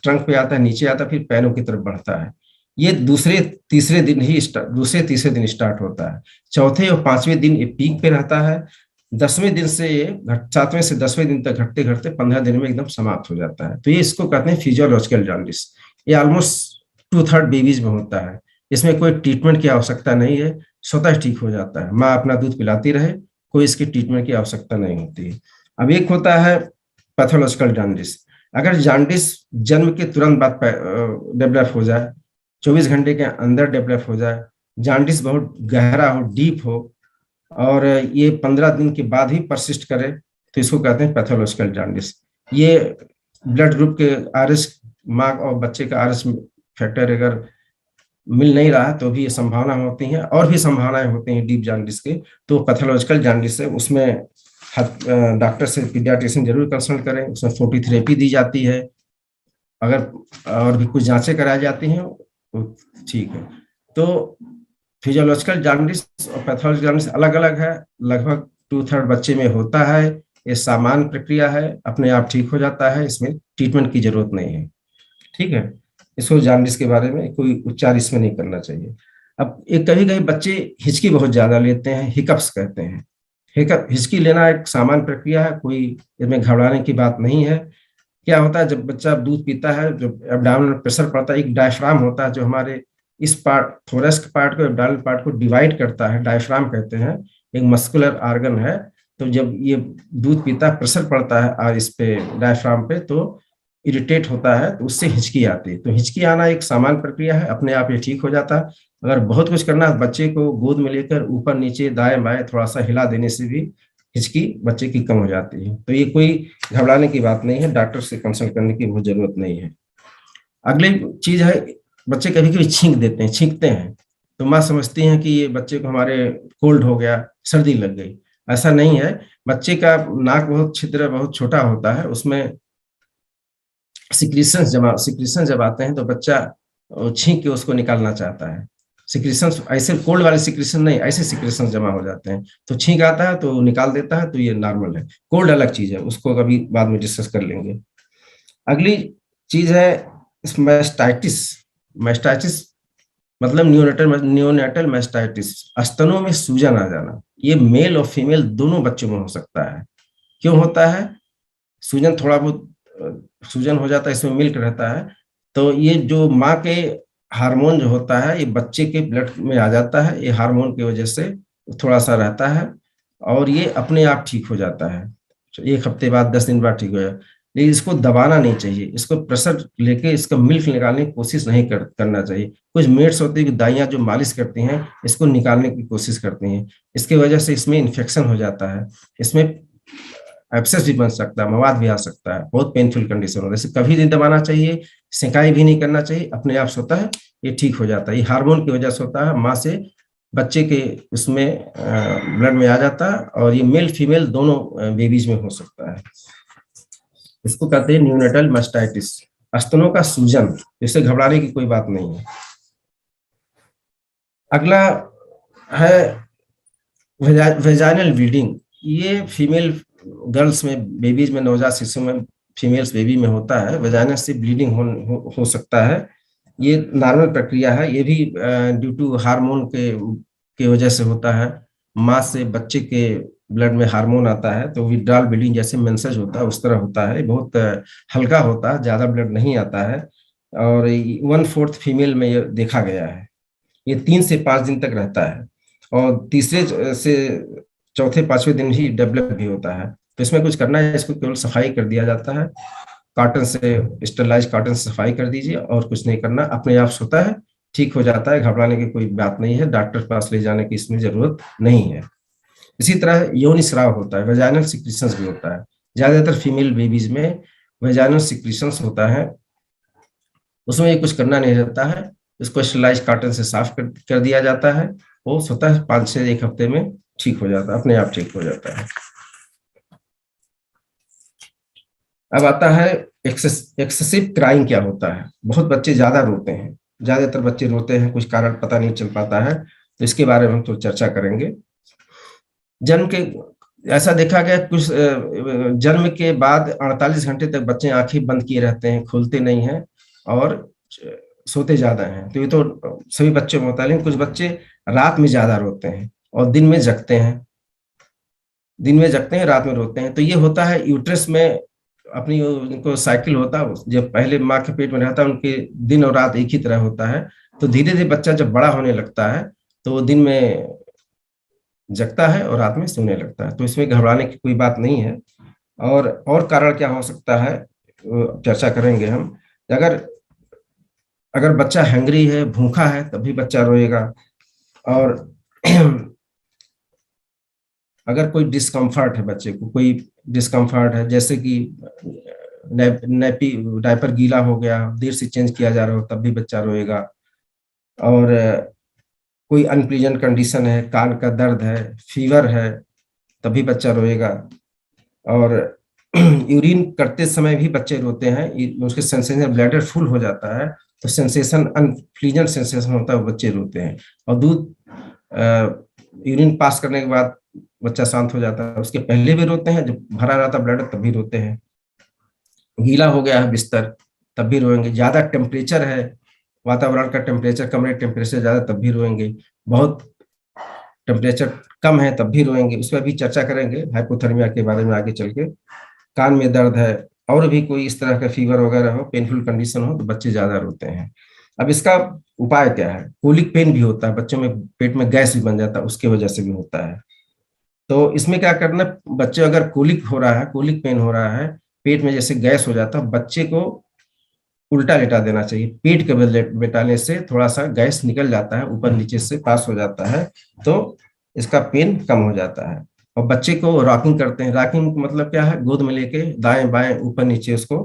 ट्रंक पे आता है, नीचे आता है, फिर पैरों की तरफ बढ़ता है। ये दूसरे तीसरे दिन स्टार्ट होता है। चौथे और 5वें दिन ये पीक पे रहता है। 10वें दिन से ये 7वें से 10वें दिन तक घटते घटते 15 दिन में एकदम समाप्त हो जाता है। तो ये इसको कहते हैं फिजियोलॉजिकल जॉन्डिस। ये ऑलमोस्ट 2/3 बेबीज में होता है। इसमें कोई ट्रीटमेंट की आवश्यकता नहीं है, स्वतः ठीक हो जाता है। माँ अपना दूध पिलाती रहे, कोई इसकी ट्रीटमेंट की आवश्यकता नहीं होती है। अब एक होता है पैथोलॉजिकल जॉन्डिस। अगर जॉन्डिस जन्म के तुरंत बाद डेवलप हो जाए, 24 घंटे के अंदर डेवलप हो जाए, जॉन्डिस बहुत गहरा हो, डीप हो, और ये 15 दिन के बाद ही परसिस्ट करे, तो इसको कहते हैं पैथोलॉजिकल जॉन्डिस। ये ब्लड ग्रुप के आरएच, माँ और बच्चे का आरएच फैक्टर अगर मिल नहीं रहा है तो भी ये संभावना होती है, और भी संभावनाएं होती हैं डीप जॉन्डिस के। तो पैथोलॉजिकल जॉन्डिस है, उसमें डॉक्टर से, पीडियाट्रिशियन जरूर कंसल्ट करें। उसमें फोटोथेरेपी दी जाती है, अगर और भी कुछ जांचें कराई जाती हैं तो ठीक है। तो फिजियोलॉजिकल जॉन्डिस और पैथोलॉजिकल जॉन्डिस अलग अलग है। लगभग 2/3 बच्चे में होता है। ये सामान्य प्रक्रिया है, अपने आप ठीक हो जाता है, इसमें ट्रीटमेंट की जरूरत नहीं है। ठीक है, इसको जॉन्डिस के बारे में कोई उपचार इसमें नहीं करना चाहिए। अब एक कभी कभी बच्चे हिचकी बहुत ज्यादा लेते हैं, हिकअप्स कहते हैं। हिचकी लेना एक सामान्य प्रक्रिया है, कोई इसमें घबराने की बात नहीं है। क्या होता है, जब बच्चा दूध पीता है, जो एब्डोमेन में प्रेशर पड़ता है, एक डायफ्राम होता है जो हमारे इस पार्ट, थोरैक्स पार्ट को, एब्डोमिनल पार्ट को डिवाइड करता है, डायफ्राम कहते हैं, एक मस्कुलर ऑर्गन है। तो जब ये दूध पीता है, प्रेशर पड़ता है और इस पे डायफ्राम पे, तो इरिटेट होता है, तो उससे हिचकी आती है। तो हिचकी आना एक सामान्य प्रक्रिया है, अपने आप ये ठीक हो जाता है। अगर बहुत कुछ करना है, बच्चे को गोद में लेकर ऊपर नीचे दाएं बाएं थोड़ा सा हिला देने से भी हिचकी बच्चे की कम हो जाती है। तो ये कोई घबराने की बात नहीं है, डॉक्टर से कंसल्ट करने की बहुत जरूरत नहीं है। अगली चीज है, बच्चे कभी कभी छींकते हैं, तो माँ समझती हैं कि ये बच्चे को हमारे कोल्ड हो गया, सर्दी लग गई। ऐसा नहीं है, बच्चे का नाक बहुत छिद्र बहुत छोटा होता है, उसमें सिक्रीशन जब आते हैं तो बच्चा छींक के उसको निकालना चाहता है। सिक्रेशन ऐसे कोल्ड वाले सिक्रेशन नहीं, ऐसे सिक्रेशन जमा हो जाते हैं, तो छींक आता है तो निकाल देता है, तो ये नॉर्मल है। कोल्ड अलग चीज है, उसको कभी बाद में डिस्कस कर लेंगे। अगली चीज है मैस्टाइटिस। मैस्टाइटिस मतलब नियोनेटल मैस्टाइटिस, स्तनों में सूजन आ जाना। ये मेल और फीमेल दोनों बच्चों में हो सकता है। क्यों होता है? सूजन थोड़ा बहुत सूजन हो जाता है, इसमें मिल्क रहता है, तो ये जो माँ के हार्मोन जो होता है ये बच्चे के ब्लड में आ जाता है, ये हार्मोन की वजह से थोड़ा सा रहता है, और ये अपने आप ठीक हो जाता है। 1 हफ्ते बाद, 10 दिन बाद ठीक हो जाए। लेकिन इसको दबाना नहीं चाहिए, इसको प्रेशर लेके इसका मिल्क निकालने की कोशिश नहीं करना चाहिए। कुछ मेड्स होती है, दाइयाँ जो मालिश करती हैं, इसको निकालने की कोशिश करती हैं, इसकी वजह से इसमें इन्फेक्शन हो जाता है, इसमें एब्सेस भी बन सकता है, मवाद भी आ सकता है, बहुत पेनफुल कंडीशन होता है। इसे कभी नहीं दबाना चाहिए, सिकाई भी नहीं करना चाहिए, अपने आप से होता है, ये ठीक हो जाता है। ये हार्मोन की वजह से होता है, माँ से बच्चे के उसमें ब्लड में आ जाता है, और ये मेल फीमेल दोनों बेबीज में हो सकता है। इसको कहते हैं न्यूनेटल मैस्टाइटिस, स्तनों का सूजन। इससे घबराने की कोई बात नहीं है। अगला है वेजाइनल ब्लीडिंग। ये फीमेल गर्ल्स में, बेबीज में, नवजात शिशु में, फीमेल्स बेबी में होता है। वेजाइना से ब्लीडिंग हो सकता है, ये नॉर्मल प्रक्रिया है। ये भी ड्यू टू हार्मोन के वजह से होता है। माँ से बच्चे के ब्लड में हार्मोन आता है, तो विड्रॉल ब्लीडिंग जैसे मेंसेज होता है उस तरह होता है। बहुत हल्का होता है, ज्यादा ब्लड नहीं आता है, और 1/4 फीमेल में ये देखा गया है। ये 3 से 5 दिन तक रहता है, और तीसरे से चौथे 5वें दिन ही डेवलप भी होता है। तो इसमें कुछ करना है, इसको केवल सफाई कर दिया जाता है, कॉटन से, स्टरलाइज कॉटन से सफाई कर दीजिए, और कुछ नहीं करना, अपने आप होता है, ठीक हो जाता है। घबराने की कोई बात नहीं है, डॉक्टर के पास ले जाने की इसमें जरूरत नहीं है। इसी तरह यौन स्राव होता है, वेजाइनल सिक्रीशंस भी होता है। ज्यादातर फीमेल बेबीज में वेजाइनल सिक्रीशंस होता है, उसमें ये कुछ करना नहीं रहता है, इसको स्टरलाइज कॉटन से साफ कर दिया जाता है, वो होता है 5 से 1 हफ्ते में ठीक हो जाता है, अपने आप ठीक हो जाता है। अब आता है एक्सेसिव क्राइंग क्या होता है। बहुत बच्चे ज्यादा रोते हैं, ज्यादातर बच्चे रोते हैं, कुछ कारण पता नहीं चल पाता है, तो इसके बारे में हम तो चर्चा करेंगे। जन्म के ऐसा देखा गया, कुछ जन्म के बाद 48 घंटे तक बच्चे आंखें बंद किए रहते हैं, खोलते नहीं हैं, और सोते ज्यादा हैं। तो ये तो सभी बच्चों में होता है, लेकिन कुछ बच्चे रात में ज्यादा रोते हैं और दिन में जगते हैं, दिन में जगते हैं, रात में रोते हैं। तो ये होता है यूट्रस में अपनी उनको साइकिल होता है, जब पहले माँ के पेट में रहता है उनके दिन और रात एक ही तरह होता है। तो धीरे धीरे बच्चा जब बड़ा होने लगता है तो वो दिन में जगता है और रात में सोने लगता है, तो इसमें घबराने की कोई बात नहीं है। और कारण क्या हो सकता है चर्चा करेंगे हम। अगर अगर बच्चा हैंग्री है, भूखा है, तब भी बच्चा रोएगा। और अगर कोई डिस्कम्फर्ट है, बच्चे को कोई डिस्कम्फर्ट है, जैसे कि नैपी डायपर गीला हो गया, देर से चेंज किया जा रहा हो, तब भी बच्चा रोएगा। और कोई अनप्लीजेंट कंडीशन है, कान का दर्द है, फीवर है, तभी बच्चा रोएगा। और यूरिन करते समय भी बच्चे रोते हैं, उसके सेंसेशन, ब्लैडर फुल हो जाता है, तो सेंसेशन, अनप्लीजेंट सेंसेशन होता है, बच्चे रोते हैं। और दूध यूरिन पास करने के बाद बच्चा शांत हो जाता है, उसके पहले भी रोते हैं, जब भरा रहता ब्लैडर तब भी रोते हैं। गीला हो गया है बिस्तर तब भी रोएंगे, ज्यादा टेम्परेचर है, वातावरण का टेम्परेचर, कमरे टेम्परेचर ज्यादा, तब भी रोएंगे। बहुत टेम्परेचर कम है तब भी रोएंगे, उस पर भी चर्चा करेंगे, हाइपोथर्मिया के बारे में आगे चल के। कान में दर्द है, और भी कोई इस तरह का फीवर वगैरह हो, पेनफुल कंडीशन हो, तो बच्चे ज्यादा रोते हैं। अब इसका उपाय क्या है? कोलिक पेन भी होता है, बच्चों में पेट में गैस भी बन जाता है, उसके वजह से भी होता है। तो इसमें क्या करना, बच्चे अगर कोलिक हो रहा है, कोलिक पेन हो रहा है, पेट में जैसे गैस हो जाता है, बच्चे को उल्टा लेटा देना चाहिए। पेट के बल लेटाने से थोड़ा सा गैस निकल जाता है, ऊपर नीचे से पास हो जाता है, तो इसका पेन कम हो जाता है। और बच्चे को रॉकिंग करते हैं, रॉकिंग मतलब क्या है, गोद में लेके दाएं बाएं ऊपर नीचे उसको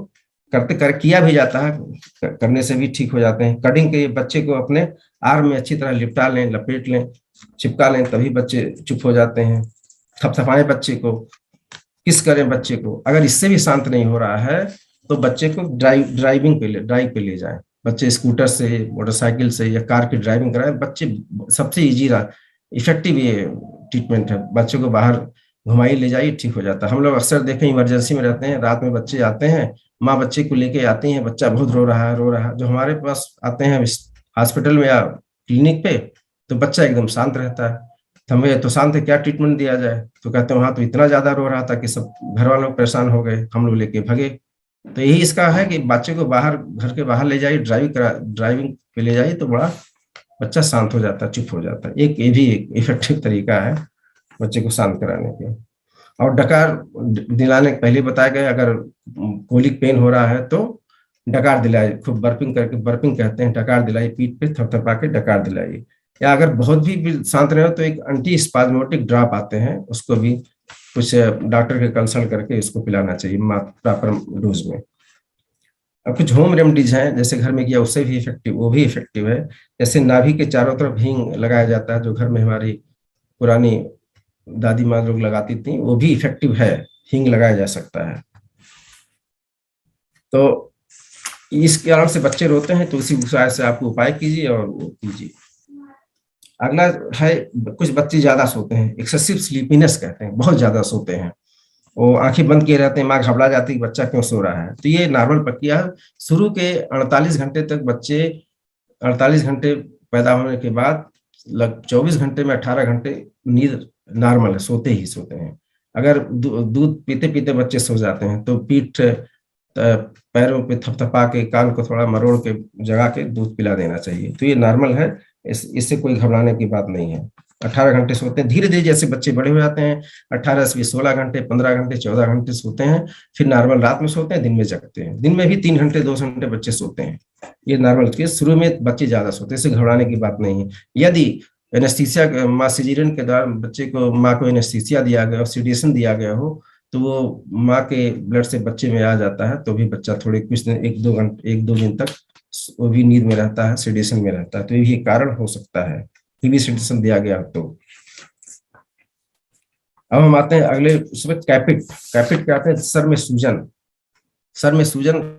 किया भी जाता है, करने से भी ठीक हो जाते हैं। कटिंग के बच्चे को अपने आर्म में अच्छी तरह लिपटा लें, लपेट लें, चिपका लें, तभी बच्चे चुप हो जाते हैं। थपथपाएं बच्चे को, किस करें बच्चे को। अगर इससे भी शांत नहीं हो रहा है तो बच्चे को ड्राइव पे ले जाएं, बच्चे स्कूटर से, मोटरसाइकिल से या कार की ड्राइविंग कराएं, बच्चे सबसे इजी रहा, इफेक्टिव ये ट्रीटमेंट है। बच्चों को बाहर घुमाइए, ले जाइए, ठीक हो जाता है। हम लोग अक्सर देखें इमरजेंसी में रहते हैं, रात में बच्चे आते हैं, माँ बच्चे को लेके आती हैं, बच्चा बहुत रो रहा है, रो रहा है, जो हमारे पास आते हैं हॉस्पिटल में या क्लिनिक पे, तो बच्चा एकदम शांत रहता है। तो हमें तो शांत है, क्या ट्रीटमेंट दिया जाए? तो कहते हैं वहां तो इतना ज्यादा रो रहा था कि सब घर वालों परेशान हो गए, हम लोग लेके भगे। तो यही इसका है कि बच्चे को बाहर, घर के बाहर ले जाइए, ड्राइविंग पे ले जाइए, तो बड़ा बच्चा शांत हो जाता है, चुप हो जाता है। एक ये भी एक इफेक्टिव तरीका है बच्चे को शांत कराने के। और डकार दिलाने पहले बताया गया, अगर कोलिक पेन हो रहा है तो डकार दिलाए, खूब बर्पिंग करके, बर्पिंग कहते हैं, डकार दिलाइए, पीठ पे थपथपा के डकार दिलाइए। या अगर बहुत भी शांत रहे हो तो एक एंटी स्पाज्मोटिक ड्रॉप आते हैं, उसको भी कुछ डॉक्टर के कंसल्ट करके इसको पिलाना चाहिए प्रॉपर डोज में। अब कुछ होम रेमेडीज हैं, जैसे घर में किया उससे भी इफेक्टिव, वो भी इफेक्टिव है। जैसे नाभि के चारों तरफ हींग लगाया जाता है, जो घर में हमारी पुरानी दादी माँ लोग लगाती थी, वो भी इफेक्टिव है, हींग लगाया जा सकता है। तो इस कारण से बच्चे रोते हैं, तो उसी उपाय से आप उपाय कीजिए और वो कीजिए। अगला है, कुछ बच्चे ज्यादा सोते हैं, एक्सेसिव स्लीपीनेस कहते हैं, बहुत ज्यादा सोते हैं, वो आंखें बंद किए रहते हैं, माँ घबरा जाती है कि बच्चा क्यों सो रहा है। तो ये नॉर्मल प्रक्रिया है। शुरू के 48 घंटे तक बच्चे, 48 घंटे पैदा होने के बाद लग 24 घंटे में 18 घंटे नींद नॉर्मल है, सोते ही सोते हैं। अगर दूध पीते पीते बच्चे सो जाते हैं तो पीठ पैरों पे थपथपा के, कान को थोड़ा मरोड़ के जगा के दूध पिला देना चाहिए। तो ये नॉर्मल है, इससे कोई घबराने की बात नहीं है। 18 घंटे सोते हैं, धीरे धीरे जैसे बच्चे बड़े हो जाते हैं, 18 से 16 घंटे, 15 घंटे, 14 घंटे सोते हैं, फिर नॉर्मल रात में सोते हैं, दिन में जगते हैं। दिन में भी 3 घंटे, 2 घंटे बच्चे सोते हैं। ये नॉर्मल केस, शुरू में बच्चे ज्यादा सोते हैं, इससे घबराने की बात नहीं है। यदि एनेस्थीसिया, माँ सिजेरियन के दौरान बच्चे को, माँ को एनेस्थीसिया दिया गया, ऑक्सीडेशन दिया गया हो, तो वो माँ के ब्लड से बच्चे में आ जाता है, तो भी बच्चा थोड़े कुछ दिन, 1-2 घंटे, 1-2 दिन तक वो भी नींद में रहता है, सेडेशन में रहता है। तो ये भी एक कारण हो सकता है, टीबी सेडेशन दिया गया तो। अब हम आते हैं अगले उसमें, कैपिट। कैपिट क्या आते हैं? सर में सूजन। सर में सूजन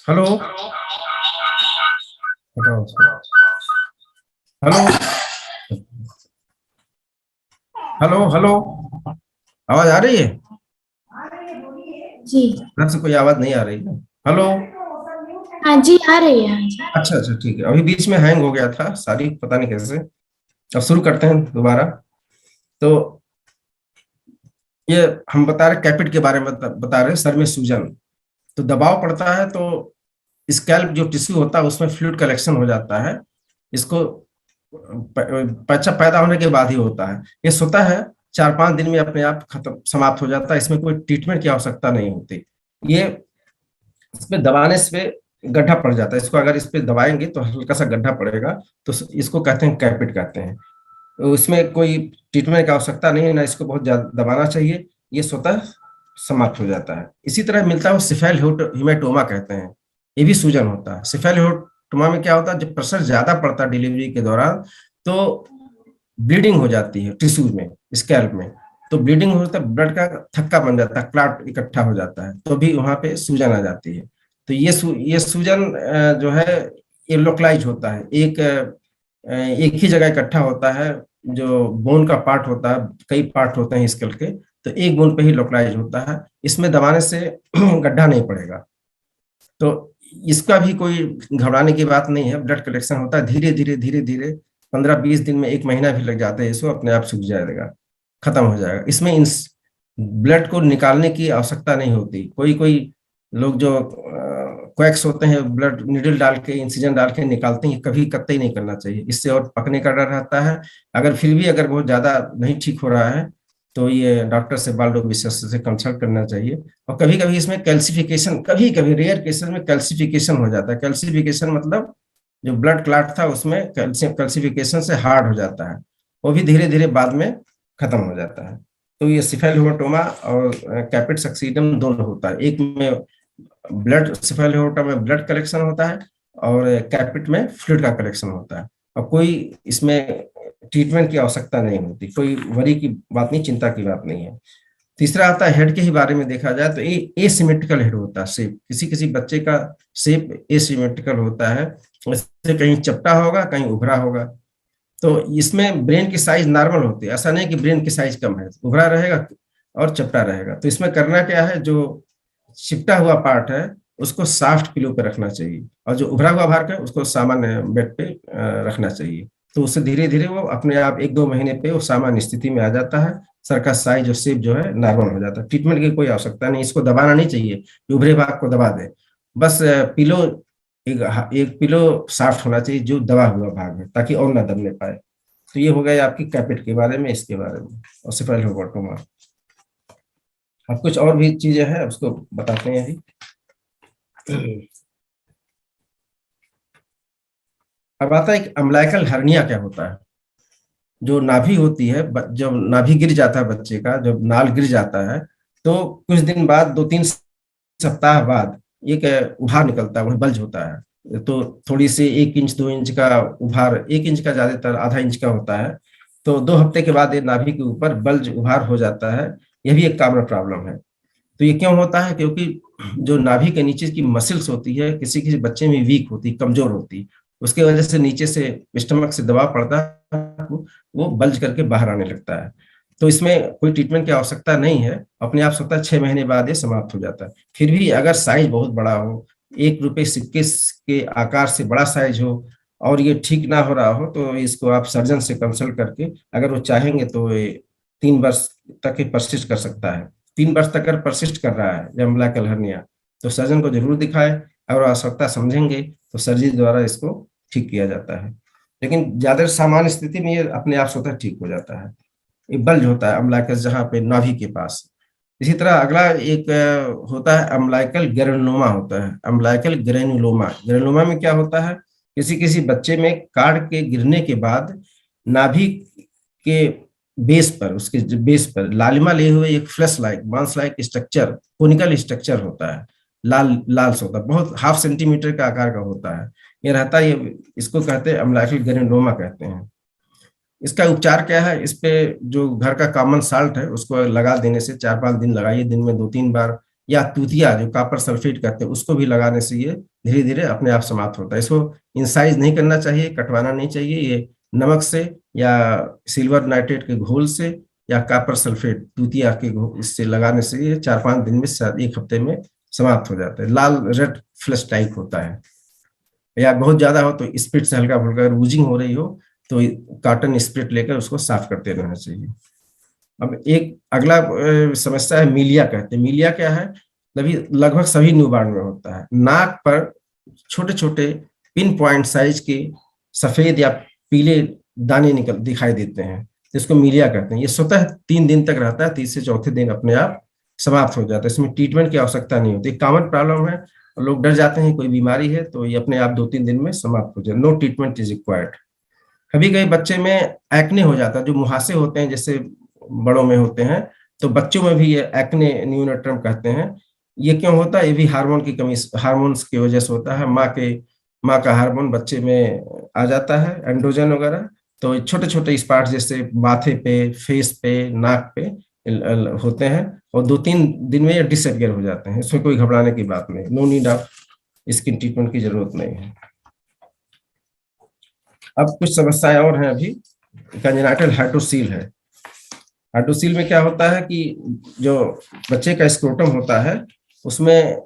हेलो, हेलो। हेलो हेलो, आवाज आ रही है? जी। घर से कोई आवाज नहीं आ रही है? हेलो। हाँ जी, आ रही है। हाँ जी। अच्छा अच्छा, ठीक है, अभी बीच में हैंग हो गया था सारी, पता नहीं कैसे। अब शुरू करते हैं दोबारा। तो ये हम बता रहे कैपिट के बारे में, बता रहे सर में सूजन। तो दबाव पड़ता है तो स्कैल्प जो टिश्यू होता है उसमें फ्लूइड कलेक्शन हो जाता है। इसको बच्चा पैदा होने के बाद ही होता है। ये स्वतः है 4-5 दिन में अपने आप खत्म समाप्त हो जाता है, इसमें कोई ट्रीटमेंट की आवश्यकता नहीं होती। ये इसमें दबाने से गड्ढा पड़ जाता है, इसको अगर इस पे दबाएंगे तो हल्का सा गड्ढा पड़ेगा, तो इसको कहते हैं कैपिट कहते हैं। तो इसमें कोई ट्रीटमेंट की आवश्यकता नहीं है, ना इसको बहुत ज्यादा दबाना चाहिए, ये स्वतः समाप्त हो जाता है। इसी तरह मिलता है सिफेल हीमेटोमा कहते हैं, ये भी सूजन होता है। सिफेल हीमेटोमा में क्या होता है, जब प्रेशर ज्यादा पड़ता है डिलीवरी के दौरान तो ब्लीडिंग हो जाती है टिश्यू में, स्कैल्प में। तो ब्लीडिंग होता है, ब्लड का थक्का बन जाता है, क्लॉट इकट्ठा हो जाता है, तो भी वहां पे सूजन आ जाती है। तो ये सूजन जो है ये लोकलाइज होता है, एक ही जगह इकट्ठा होता है। जो बोन का पार्ट होता है, कई पार्ट होते हैं स्कल के, तो एक बोन पे ही लोकलाइज होता है। इसमें दबाने से गड्ढा नहीं पड़ेगा। तो इसका भी कोई घबराने की बात नहीं है, ब्लड कलेक्शन होता है धीरे धीरे धीरे धीरे, 15-20 दिन में, 1 महीना भी लग जाता है, इसको अपने आप सूख जाएगा, खत्म हो जाएगा। इसमें ब्लड को निकालने की आवश्यकता नहीं होती। कोई कोई लोग जो क्वैक्स होते हैं, ब्लड निडल डाल के, इंसिजन डाल के निकालते हैं, कभी कतई नहीं करना चाहिए, इससे और पकने का डर रहता है। अगर फिर भी अगर बहुत ज्यादा नहीं ठीक हो रहा है तो ये डॉक्टर से, बाल डॉग विशेषज्ञ से कंसल्ट करना चाहिए। और कभी कभी इसमें कैल्सिफिकेशन, कभी कभी रेयर केसेस में कैल्सिफिकेशन हो जाता है। कैल्सिफिकेशन मतलब जो ब्लड क्लॉट था उसमें कैल्सिफिकेशन से हार्ड हो जाता है, वो भी धीरे धीरे बाद में खत्म हो जाता है। तो ये सिफेल हीमेटोमा और कैपिट सक्सीडम दोनों होता है। एक में ब्लड, सिफेल हीमेटोमा में ब्लड कलेक्शन होता है, और कैपिट में फ्लूइड का कलेक्शन होता है। और कोई इसमें ट्रीटमेंट की आवश्यकता नहीं होती, कोई वरी की बात नहीं, चिंता की बात नहीं है। तीसरा आता है हेड के ही बारे में देखा जाए तो एसिमेट्रिकल हेड होता है शेप। किसी किसी बच्चे का शेप एसिमेट्रिकल होता है, जैसे कहीं चपटा होगा कहीं उभरा होगा। तो इसमें ब्रेन की साइज नॉर्मल होती है, ऐसा नहीं कि ब्रेन की साइज कम है, उभरा रहेगा और चपटा रहेगा। तो इसमें करना क्या है, जो चिपटा हुआ पार्ट है उसको सॉफ्ट पिलो पे रखना चाहिए, और जो उभरा हुआ भाग है उसको सामान्य बेड पे रखना चाहिए। तो उससे धीरे धीरे वो अपने आप 1-2 महीने पे वो सामान्य स्थिति में आ जाता है, सर का साइज और शेप जो है नॉर्मल हो जाता है। ट्रीटमेंट की कोई आवश्यकता नहीं, इसको दबाना नहीं चाहिए कि उभरे भाग को दबा दे, बस पिलो, एक पिलो सॉफ्ट होना चाहिए जो दबा हुआ भाग है, ताकि और ना दबने पाए। तो ये हो गया आपकी कैपिट के बारे में, इसके बारे में, और सिफेल हीमेटोमा। अब कुछ और भी चीजें हैं उसको बताते हैं अभी। अब आता है कि अम्बिलिकल हर्निया क्या होता है। जो नाभि होती है, जब नाभि गिर जाता है बच्चे का, जब नाल गिर जाता है तो कुछ दिन बाद, 2-3 सप्ताह बाद एक उभार निकलता है, वही बल्ज होता है। तो थोड़ी सी 1 इंच 2 इंच का उभार, 1 इंच का ज्यादातर आधा इंच का होता है। तो 2 हफ्ते के बाद ये नाभि के ऊपर बल्ज उभार हो जाता है। यह भी एक कॉमन प्रॉब्लम है। तो ये क्यों होता है, क्योंकि जो नाभि के नीचे की मसल्स होती है किसी किसी बच्चे में वीक होती, कमजोर होती, उसके वजह से नीचे से स्टमक से दबाव पड़ता है, वो बल्ज करके बाहर आने लगता है। तो इसमें कोई ट्रीटमेंट की आवश्यकता नहीं है, अपने आप स्वतः 6 महीने बाद ये समाप्त हो जाता है। फिर भी अगर साइज बहुत बड़ा हो, 1 रुपए सिक्के के आकार से बड़ा साइज हो, और ये ठीक ना हो रहा हो, तो इसको आप सर्जन से कंसल्ट करके, अगर वो चाहेंगे तो ये 3 वर्ष तक ये परसिस्ट कर सकता है। 3 वर्ष तक अगर परसिस्ट कर रहा है अम्बिलिकल हर्निया, तो सर्जन को जरूर दिखाएं। अगर आवश्यकता समझेंगे तो सर्जरी द्वारा इसको ठीक किया जाता है। लेकिन ज्यादा सामान्य स्थिति में ये अपने आप स्वतः ठीक हो जाता है। ये बल्ज होता है अम्बिलिकस, जहाँ पे नाभि के पास। इसी तरह अगला एक होता है अम्बिलिकल ग्रेनुलोमा होता है। अम्बिलिकल ग्रेनुलोमा, ग्रेनुलोमा में क्या होता है, किसी किसी बच्चे में कार्ड के गिरने के बाद नाभि के बेस पर, उसके बेस पर लालिमा लिए हुए एक फ्लैश लाइक, बांस लाइक स्ट्रक्चर, कोनिकल स्ट्रक्चर होता है, लाल लाल सा होता है, बहुत 0.5 सेंटीमीटर का आकार का होता है, ये रहता है। ये इसको कहते हैं अम्बिलिकल ग्रेनुलोमा कहते हैं। इसका उपचार क्या है, इस पे जो घर का कॉमन साल्ट है उसको लगा देने से, 4-5 दिन लगाइए, दिन में 2-3 बार, या तूतिया जो कॉपर सल्फेट कहते हैं उसको भी लगाने से ये धीरे धीरे अपने आप समाप्त होता है। इसको इंसाइज नहीं करना चाहिए, कटवाना नहीं चाहिए, ये नमक से या सिल्वर नाइट्रेट के घोल से या कॉपर सल्फेट दूतिया के इससे लगाने से ये 4-5 दिन में, 1 हफ्ते में समाप्त हो जाता है। लाल रेड फ्लश टाइप होता है, या बहुत ज्यादा हो तो स्पिरिट से हल्का फुल्का, अगर वूजिंग हो रही हो तो कॉटन स्पिरिट लेकर उसको साफ करते रहना चाहिए। अब एक अगला समस्या है मीलिया कहते हैं। मीलिया क्या है? लगभग सभी न्यूबॉर्न में होता है। नाक पर छोटे छोटे पिन पॉइंट साइज के सफेद या पीले दाने दिखाई देते हैं, जिसको मीलिया कहते हैं। ये स्वतः 3 दिन तक रहता है, तीसरे चौथे दिन अपने आप समाप्त हो जाता है। इसमें ट्रीटमेंट की आवश्यकता नहीं होती। कॉमन प्रॉब्लम है, लोग डर जाते हैं कोई बीमारी है तो ये अपने आप 2-3 दिन में समाप्त हो जाए। No treatment is required. कभी कभी बच्चे में एक्ने हो जाता है, जो मुहासे होते हैं जैसे बड़ों में होते हैं, तो बच्चों में भी ये एक्ने न्यूनोट्रम कहते हैं। ये क्यों होता है? ये भी हार्मोन की कमी, हार्मोन्स की वजह से होता है। माँ का हार्मोन बच्चे में आ जाता है, एंड्रोजन वगैरह, तो छोटे छोटे स्पॉट जैसे माथे पे, फेस पे, नाक पे होते हैं, और 2-3 दिन में ये डिसअपियर हो जाते हैं। इसमें कोई घबराने की बात नहीं, no need of skin treatment की जरूरत नहीं है। अब कुछ समस्याएं और हैं अभी। कंजेनाइटल हाइड्रोसील है। हाइड्रोसील में क्या होता है कि जो बच्चे का स्क्रोटम होता है उसमें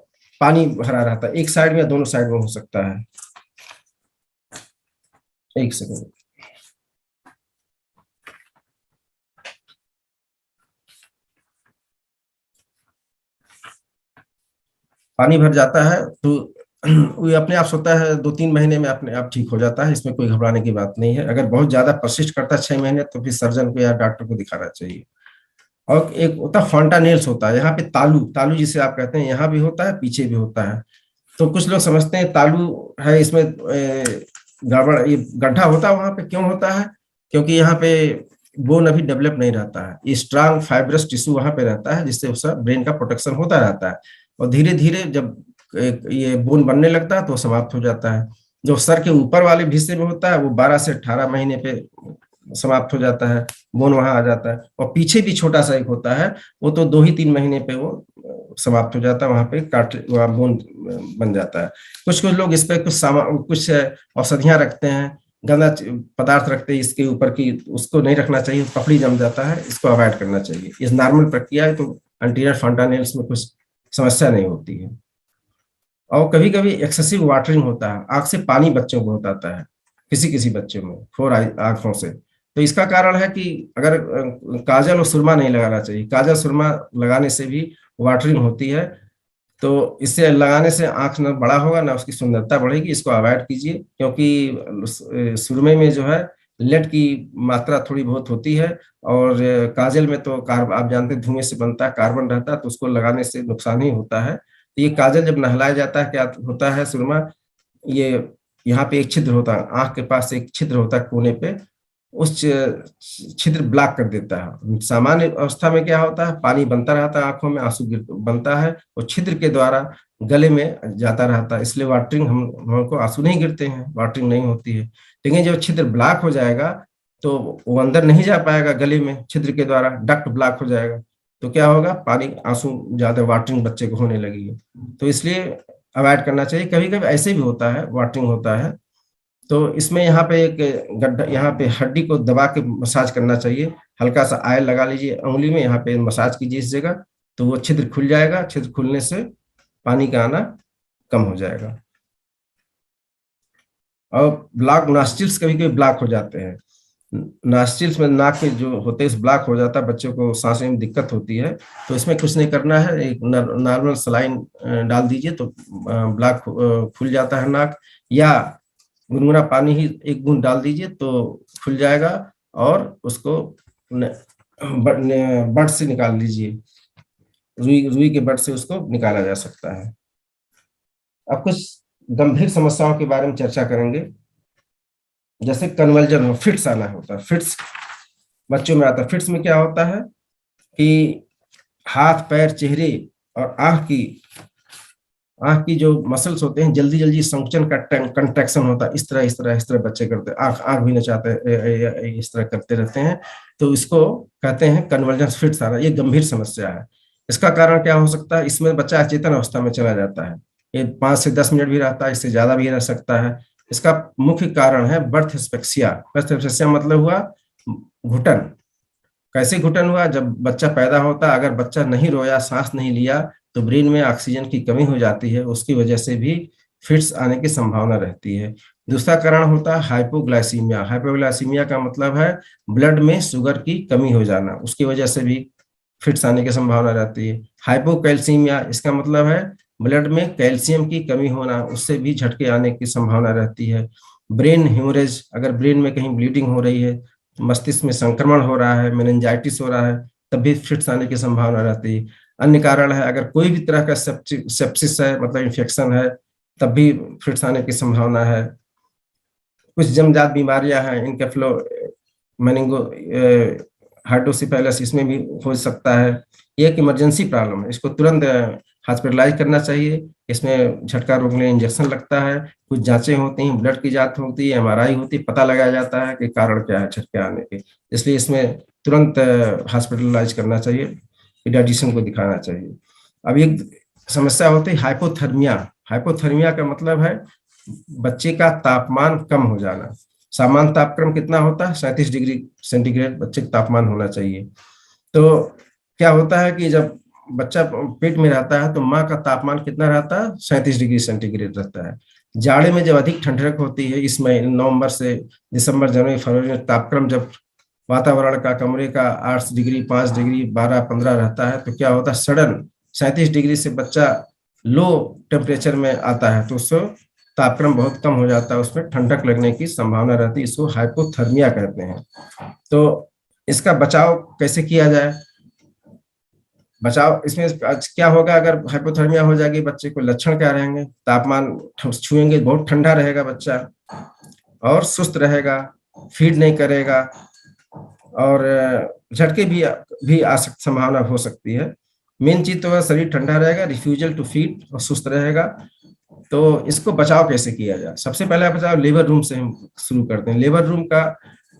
पानी भरा रहता है, एक साइड में या दोनों साइड में हो सकता है। एक सेकंड। पानी भर जाता है तो वो अपने आप सोता है, 2-3 महीने में अपने आप ठीक हो जाता है। इसमें कोई घबराने की बात नहीं है। अगर बहुत ज्यादा परसिस्ट करता है 6 महीने, तो फिर सर्जन को या डॉक्टर को दिखाना चाहिए। और एक होता है फॉन्टानेल्स होता है, यहाँ पे तालू, तालू जिसे आप कहते हैं, यहाँ भी होता है, पीछे भी होता है। तो कुछ लोग समझते हैं तालू है, इसमें गड़बड़, ये गड्ढा होता है वहां पे। क्यों होता है? क्योंकि यहाँ पे बोन अभी डेवलप नहीं रहता है। ये स्ट्रांग फाइब्रस टिश्यू वहां पे रहता है, जिससे उसका ब्रेन का प्रोटेक्शन होता रहता है। और धीरे धीरे जब ये बोन बनने लगता है तो समाप्त हो जाता है। जो सर के ऊपर वाले हिस्से में होता है वो 12 से 18 महीने पे समाप्त हो जाता है, बोन वहां आ जाता है। और पीछे भी छोटा सा एक होता है, वो तो 2 ही 3 महीने पे वो समाप्त हो जाता है, वहां पे वहां बोन बन जाता है। कुछ कुछ लोग इस पे कुछ औषधियां रखते हैं, गंदा पदार्थ रखते हैं इसके ऊपर की, उसको नहीं रखना चाहिए, पपड़ी जम जाता है, इसको अवॉइड करना चाहिए। ये नॉर्मल प्रक्रिया है, तो एंटीरियर फॉन्टानेल्स में कुछ समस्या नहीं होती है। और कभी कभी एक्सेसिव वाटरिंग होता है, आंख से पानी बच्चों को बहुत आता है, किसी किसी बच्चों में, 4 आंखों से। तो इसका कारण है कि अगर काजल और सुरमा नहीं लगाना चाहिए। काजल सुरमा लगाने से भी वाटरिंग होती है, तो इससे लगाने से आंख न बड़ा होगा ना उसकी सुंदरता बढ़ेगी। इसको अवॉइड कीजिए, क्योंकि सुरमे में जो है लेड की मात्रा थोड़ी बहुत होती है, और काजल में तो आप जानते हैं धुएं से बनता है, कार्बन रहता है, तो उसको लगाने से नुकसान ही होता है। तो ये काजल जब नहलाया जाता है, क्या होता है सुरमा, ये यहाँ पे एक छिद्र होता है, आंख के पास एक छिद्र होता है कोने पे, उस छिद्र ब्लॉक कर देता है। सामान्य अवस्था में क्या होता है, पानी बनता रहता है आंखों में, आंसू बनता है, और छिद्र के द्वारा गले में जाता रहता है, इसलिए वाटरिंग हमको आंसू नहीं गिरते हैं, वाटरिंग नहीं होती है। लेकिन जब छिद्र ब्लॉक हो जाएगा तो वो अंदर नहीं जा पाएगा गले में, छिद्र के द्वारा डक्ट ब्लॉक हो जाएगा, तो क्या होगा, पानी आंसू ज्यादा वाटरिंग बच्चे को होने लगेगी। तो इसलिए अवॉइड करना चाहिए। कभी कभी ऐसे भी होता है, वाटरिंग होता है, तो इसमें यहाँ पे एक गड्ढा, यहाँ पे हड्डी को दबा के मसाज करना चाहिए। हल्का सा ऑयल लगा लीजिए उंगली में, यहाँ पे मसाज कीजिए इस जगह, तो वो छिद्र खुल जाएगा। छिद्र खुलने से पानी का आना कम हो जाएगा। और ब्लॉक नॉस्ट्रिल्स कभी कभी ब्लॉक हो जाते हैं। नॉस्ट्रिल्स में नाक के जो होते हैं ब्लॉक हो जाता है, बच्चों को सांस में दिक्कत होती है। तो इसमें कुछ नहीं करना है, एक नॉर्मल सलाइन डाल दीजिए तो ब्लॉक खुल जाता है नाक, या गुनगुना पानी ही 1 बूंद डाल दीजिए तो खुल जाएगा, और उसको बड से निकाल लीजिए, रुई के बड से उसको निकाला जा सकता है। अब कुछ गंभीर समस्याओं के बारे में चर्चा करेंगे, जैसे कन्वल्जन हो, फिट्स आना होता है। फिट्स बच्चों में आता है। फिट्स में क्या होता है कि हाथ, पैर, चेहरे और आंख की जो मसल्स होते हैं, जल्दी जल्दी संकुचन का कंट्रैक्शन होता है। इस तरह बच्चे करते हैं, आंख भी नचाते हैं, इस तरह करते रहते हैं, तो इसको कहते हैं कन्वर्जन फिट्स आ रहा है। ये गंभीर समस्या है। इसका कारण क्या हो सकता है? इसमें बच्चा अचेतन अवस्था में चला जाता है, ये 5 से 10 मिनट भी रहता है, इससे ज्यादा भी रह सकता है। इसका मुख्य कारण है बर्थ एस्फेक्सिया। बर्थ एस्फेक्सिया मतलब हुआ घुटन। कैसे घुटन हुआ? जब बच्चा पैदा होता, अगर बच्चा नहीं रोया, सांस नहीं लिया, तो ब्रेन में ऑक्सीजन की कमी हो जाती है, उसकी वजह से भी फिट्स आने की संभावना रहती है। दूसरा कारण होता है हाइपोग्लाइसीमिया। हाइपोग्लाइसीमिया का मतलब है ब्लड में शुगर की कमी हो जाना, उसकी वजह से भी फिट्स आने की संभावना रहती है। हाइपोकैल्सीमिया, इसका मतलब है ब्लड में कैल्शियम की कमी होना, उससे भी झटके आने की संभावना रहती है। ब्रेन हेमोरेज, अगर ब्रेन में कहीं ब्लीडिंग हो रही है, मस्तिष्क में संक्रमण हो रहा है, मेनिंजाइटिस हो रहा है, तब भी फिट्स आने की संभावना रहती है। अन्य कारण है, अगर कोई भी तरह का सेप्सिस है, मतलब इन्फेक्शन है, तब भी फिट्स आने की संभावना है। कुछ जन्मजात बीमारियां हैं, इनकेफ्लो मेनिंगो हाइड्रोसिफेलस, इसमें भी हो सकता है। ये एक इमरजेंसी प्रॉब्लम है, इसको तुरंत हॉस्पिटलाइज करना चाहिए। इसमें झटका रोकने इंजेक्शन लगता है, कुछ जांचें होती हैं, ब्लड की जांच होती है, एमआरआई होती है, पता लगाया जाता है कि कारण क्या है झटके आने के। इसलिए इसमें तुरंत हॉस्पिटलाइज करना चाहिए, पीडियाट्रिशियन को दिखाना चाहिए। अब एक समस्या होती है हाइपोथर्मिया। हाइपोथर्मिया का मतलब है बच्चे का तापमान कम हो जाना। सामान्य तापक्रम कितना होता है? 37 डिग्री सेंटीग्रेड बच्चे का तापमान होना चाहिए। तो क्या होता है कि जब बच्चा पेट में रहता है तो माँ का तापमान कितना रहता है? 37 डिग्री सेंटीग्रेड रहता है। जाड़े में जब अधिक ठंडक होती है, इस महीने नवंबर से दिसंबर, जनवरी, फरवरी में तापक्रम जब वातावरण का, कमरे का 8 डिग्री, 5 डिग्री, 12, 15 रहता है, तो क्या होता है, सडन 37 डिग्री से बच्चा लो टेम्परेचर में आता है, तो उससे तापक्रम बहुत कम हो जाता है, उसमें ठंडक लगने की संभावना रहती है, इसको हाइपोथर्मिया कहते हैं। तो इसका बचाव कैसे किया जाए? बचाव इसमें क्या होगा? अगर हाइपोथर्मिया हो जाएगी, बच्चे को लक्षण क्या रहेंगे? तापमान छुएंगे, बहुत ठंडा रहेगा बच्चा, और सुस्त रहेगा, फीड नहीं करेगा, और झटके भी आ सकती, संभावना हो सकती है। मेन चीज तो शरीर ठंडा रहेगा, रिफ्यूजल टू फीड, और सुस्त रहेगा। तो इसको बचाव कैसे किया जाए? सबसे पहला बचाव लेबर रूम से हम शुरू करते हैं। लेबर रूम का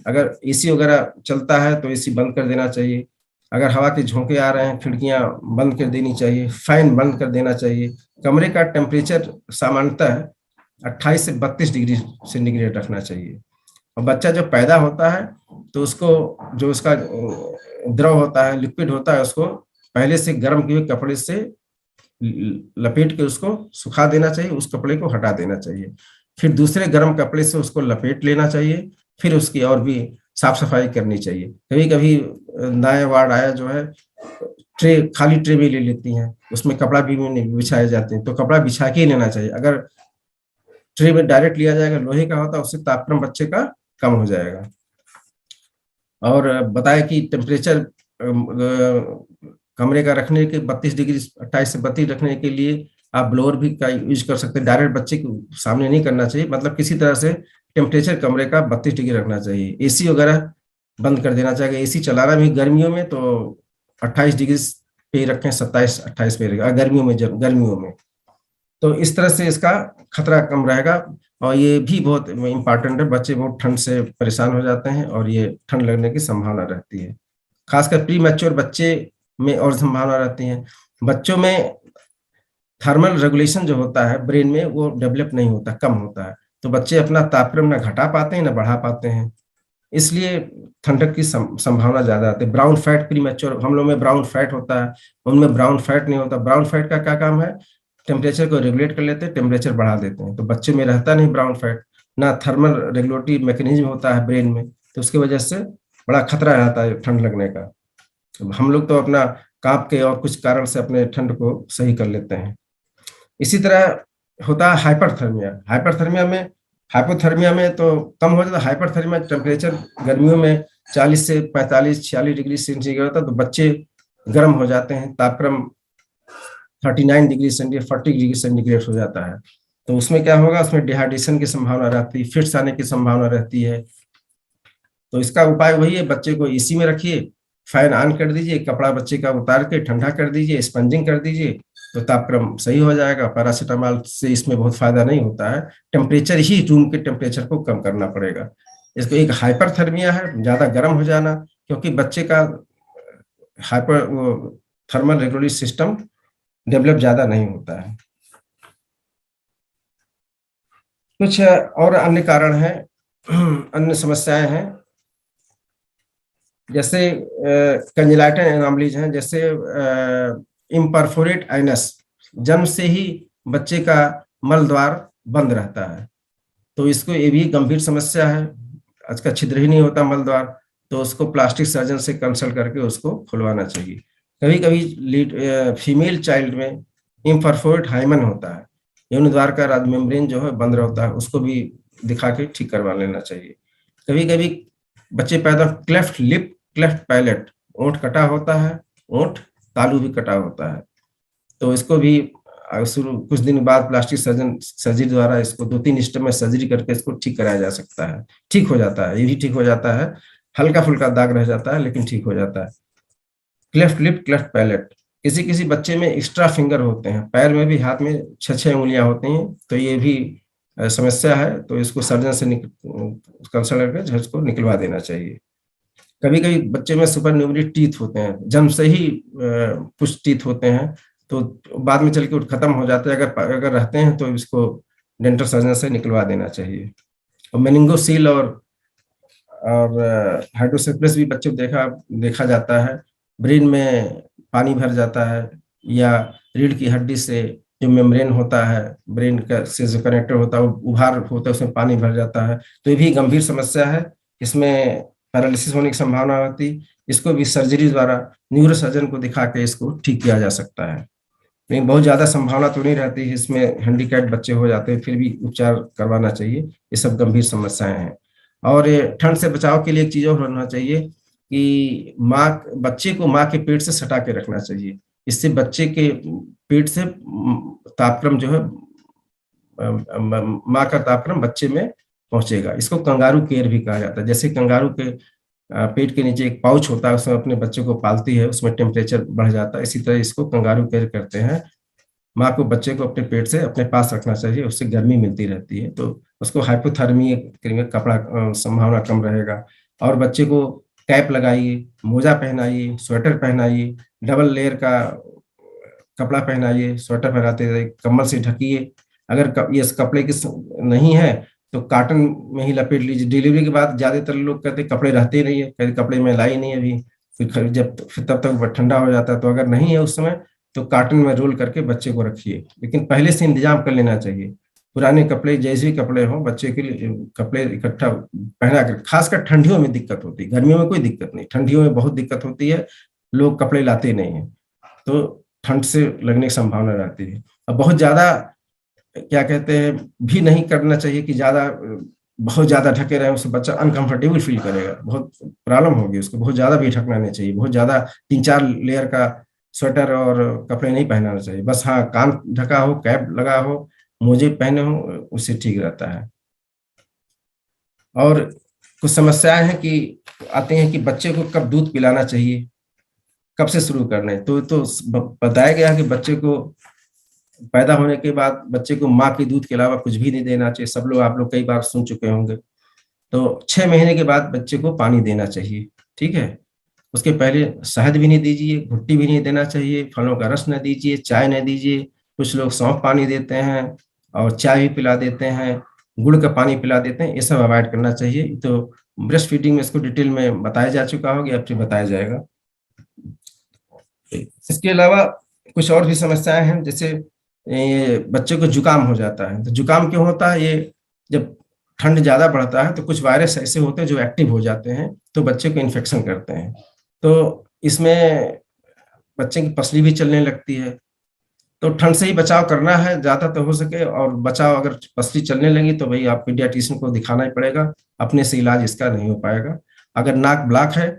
अगर एसी वगैरह चलता है तो एसी बंद कर देना चाहिए। अगर हवा के झोंके आ रहे हैं, खिड़कियां बंद कर देनी चाहिए, फैन बंद कर देना चाहिए। कमरे का टेम्परेचर सामान्यतः 28 से 32 डिग्री सेंटीग्रेड रखना चाहिए। और बच्चा जब पैदा होता है तो उसको, जो उसका द्रव होता है, लिक्विड होता है, उसको पहले से गर्म किए हुए कपड़े से लपेट के उसको सुखा देना चाहिए, उस कपड़े को हटा देना चाहिए। फिर दूसरे गर्म कपड़े से उसको लपेट लेना चाहिए, फिर उसकी और भी साफ सफाई करनी चाहिए। कभी कभी नए वार्ड आया जो है, ट्रे, खाली ट्रे भी ले लेती हैं, उसमें कपड़ा भी नहीं बिछाए जाते हैं, तो कपड़ा बिछा के ही लेना चाहिए। अगर ट्रे में डायरेक्ट लिया जाएगा, लोहे का होता है, उससे तापक्रम बच्चे का कम हो जाएगा। और बताया कि टेम्परेचर कमरे का रखने के 32 डिग्री, 28 से 32 रखने के लिए आप ब्लोअर भी का यूज कर सकते हैं। डायरेक्ट बच्चे के सामने नहीं करना चाहिए, मतलब किसी तरह से टेम्परेचर कमरे का 32 डिग्री रखना चाहिए। एसी वगैरह बंद कर देना चाहिए। एसी चलाना भी गर्मियों में तो 28 डिग्री पे रखें, 27, 28 पे रखें गर्मियों में, जब गर्मियों में, तो इस तरह से इसका खतरा कम रहेगा। और ये भी बहुत इंपॉर्टेंट है, बच्चे बहुत ठंड से परेशान हो जाते हैं और ये ठंड लगने की संभावना रहती है। खासकर प्री मैच्योर बच्चे में और संभावना रहती है। बच्चों में थर्मल रेगुलेशन जो होता है ब्रेन में, वो डेवलप नहीं होता, कम होता है, तो बच्चे अपना तापक्रम ना घटा पाते हैं ना बढ़ा पाते हैं, इसलिए ठंडक की संभावना ज्यादा आती है। ब्राउन फैट प्री मैच्योर, हम लोग में ब्राउन फैट होता है, उनमें ब्राउन फैट नहीं होता। ब्राउन फैट का क्या काम है? टेम्परेचर को रेगुलेट कर लेते हैं, टेम्परेचर बढ़ा देते हैं, तो बच्चे में रहता नहीं ब्राउन फैट, ना थर्मल रेगुलेटरी मैकेनिज्म होता है ब्रेन में, तो उसकी वजह से बड़ा खतरा रहता है ठंड लगने का। हम लोग तो अपना कांप के और कुछ कारण से अपने ठंड को सही कर लेते हैं। इसी तरह होता है हाइपरथर्मिया। हाइपोथर्मिया में तो कम हो जाता है। हाइपरथर्मिया टेम्परेचर गर्मियों में 40 से 45, 46 डिग्री सेंटीग्रेड होता है, तो बच्चे गर्म हो जाते हैं, तापक्रम 39 डिग्री सेंटीग्रेड, 40 डिग्री सेंटीग्रेड हो जाता है। तो उसमें क्या होगा? उसमें डिहाइड्रेशन की संभावना रहती है, फिट्स आने की संभावना रहती है। तो इसका उपाय वही है, बच्चे को एसी में रखिए, फैन ऑन कर दीजिए, कपड़ा बच्चे का उतार के ठंडा कर दीजिए, स्पंजिंग कर दीजिए, तो तापक्रम सही हो जाएगा। पैरासीटामोल से इसमें बहुत फायदा नहीं होता है, टेम्परेचर ही, रूम के टेम्परेचर को कम करना पड़ेगा। इसको एक हाइपरथर्मिया है, ज्यादा गर्म हो जाना, क्योंकि बच्चे का hyper thermal regulatory system develop ज्यादा नहीं होता है। कुछ और अन्य कारण हैं, अन्य समस्याएं हैं। जैसे कंजलाइटन एनोमलीज हैं, जैसे इम्परफोरेट एनस, जन्म से ही बच्चे का मल द्वार बंद रहता है, तो इसको ये भी गंभीर समस्या है। आज का छिद्र ही नहीं होता मल द्वार, तो उसको प्लास्टिक सर्जन से कंसल्ट करके उसको खुलवाना चाहिए। कभी कभी फीमेल चाइल्ड में इम्परफोरेट हाइमन होता है, यौन द्वार का राज मेम्ब्रेन जो है बंद रहता है, उसको भी दिखा के ठीक करवा लेना चाहिए। कभी कभी बच्चे पैदा क्लेफ्ट लिप, क्लेफ्ट पैलेट, ओंठ कटा होता है, ओंठ तालू भी कटा होता है, तो इसको भी शुरू कुछ दिन बाद प्लास्टिक सर्जन सर्जरी द्वारा इसको 2-3 स्टेप में सर्जरी करके इसको ठीक कराया जा सकता है, ठीक हो जाता है, ये भी ठीक हो जाता है। हल्का फुल्का दाग रह जाता है लेकिन ठीक हो जाता है। क्लेफ्ट लिप, क्लेफ्ट पैलेट, किसी किसी बच्चे में एक्स्ट्रा फिंगर होते हैं, पैर में भी, हाथ में 6-6 उंगलियां होती हैं, तो ये भी समस्या है, तो इसको सर्जन से कंसल्ट करके इसको निकलवा देना चाहिए। कभी कभी बच्चे में सुपर न्यूमरी टीथ होते हैं, जन्म से ही पुश टीथ होते हैं, तो बाद में चल के खत्म हो जाते हैं, अगर अगर रहते हैं तो इसको डेंटल सर्जन से निकलवा देना चाहिए। और मेनिंगोसील और हाइड्रोसेफलस भी बच्चों को देखा जाता है, ब्रेन में पानी भर जाता है, या रीढ़ की हड्डी से जो मेम्ब्रेन होता है ब्रेन का से जो कनेक्टर होता है वो उभार होता है, उसमें पानी भर जाता है, तो ये भी गंभीर समस्या है, इसमें पैरालिसिस होने की संभावना होती। इसको भी सर्जरी द्वारा न्यूरो सर्जन को दिखा के इसको ठीक किया जा सकता है, लेकिन बहुत ज्यादा संभावना तो नहीं रहती है, इसमें हैंडीकैप बच्चे हो जाते हैं, फिर भी उपचार करवाना चाहिए। ये सब गंभीर समस्याएं हैं। और ठंड से बचाव के लिए एक चीज और होना चाहिए कि बच्चे को माँ के पेट से सटा के रखना चाहिए, इससे बच्चे के पेट से तापक्रम जो है माँ का तापक्रम बच्चे में पहुंचेगा। इसको कंगारू केयर भी कहा जाता है। जैसे कंगारू के पेट के नीचे एक पाउच होता है, उसमें अपने बच्चे को पालती है, उसमें टेम्परेचर बढ़ जाता है, इसी तरह इसको कंगारू केयर करते हैं। माँ को बच्चे को अपने पेट से अपने पास रखना चाहिए, उससे गर्मी मिलती रहती है, तो उसको हाइपोथर्मी कपड़ा संभावना कम रहेगा। और बच्चे को कैप लगाइए, मोजा पहनाइए, स्वेटर पहनाइए, डबल लेयर का कपड़ा पहनाइए, स्वेटर पहनाते रहिए, कम्बल से ढकिए। अगर ये कपड़े की नहीं है तो काटन में ही लपेट लीजिए। डिलीवरी के बाद ज्यादातर लोग कहते कपड़े रहते ही नहीं है, कहते कपड़े में लाई नहीं अभी, फिर तब तक ठंडा हो जाता है, तो अगर नहीं है उस समय तो कार्टन में रोल करके बच्चे को रखिए, लेकिन पहले से इंतजाम कर लेना चाहिए। पुराने कपड़े जैसे भी कपड़े हों, बच्चे के लिए कपड़े इकट्ठा पहना कर, खासकर ठंडियों में दिक्कत होती है, गर्मियों में कोई दिक्कत नहीं, ठंडियों में बहुत दिक्कत होती है, लोग कपड़े लाते नहीं है, तो ठंड से लगने की संभावना रहती है। अब बहुत ज्यादा क्या कहते हैं भी नहीं करना चाहिए कि ज्यादा बहुत ज्यादा ढके रहे, उससे बच्चा अनकंफर्टेबल फील करेगा, बहुत प्रॉब्लम होगी उसको। बहुत ज्यादा भी ढकना नहीं चाहिए, बहुत ज्यादा 3-4 लेयर का स्वेटर और कपड़े नहीं पहनाना चाहिए। बस हाँ, कान ढका हो, कैप लगा हो, मोजे पहने हो, उससे ठीक रहता है। और कुछ समस्याएं हैं कि आते हैं कि बच्चे को कब दूध पिलाना चाहिए, कब से शुरू करना है, तो बताया गया है कि बच्चे को पैदा होने के बाद बच्चे को माँ के दूध के अलावा कुछ भी नहीं देना चाहिए। सब लोग, आप लोग कई बार सुन चुके होंगे। तो 6 महीने के बाद बच्चे को पानी देना चाहिए, ठीक है। उसके पहले शहद भी नहीं दीजिए, घुट्टी भी नहीं देना चाहिए, फलों का रस न दीजिए, चाय न दीजिए। कुछ लोग सौंफ पानी देते हैं और चाय भी पिला देते हैं, गुड़ का पानी पिला देते हैं, ये सब अवॉइड करना चाहिए। तो ब्रेस्ट फीडिंग में इसको डिटेल में बताया जा चुका होगा, अब फिर बताया जाएगा। इसके अलावा कुछ और भी समस्याएं हैं, जैसे बच्चे को जुकाम हो जाता है। तो जुकाम क्यों होता है? ये जब ठंड ज्यादा बढ़ता है तो कुछ वायरस ऐसे होते हैं जो एक्टिव हो जाते हैं, तो बच्चे को इन्फेक्शन करते हैं। तो इसमें बच्चे की पसली भी चलने लगती है। तो ठंड से ही बचाव करना है ज्यादा तो हो सके, और बचाव अगर पसली चलने लगी तो भाई आप पीडियाट्रिशियन को दिखाना ही पड़ेगा, अपने से इलाज इसका नहीं हो पाएगा। अगर नाक ब्लॉक है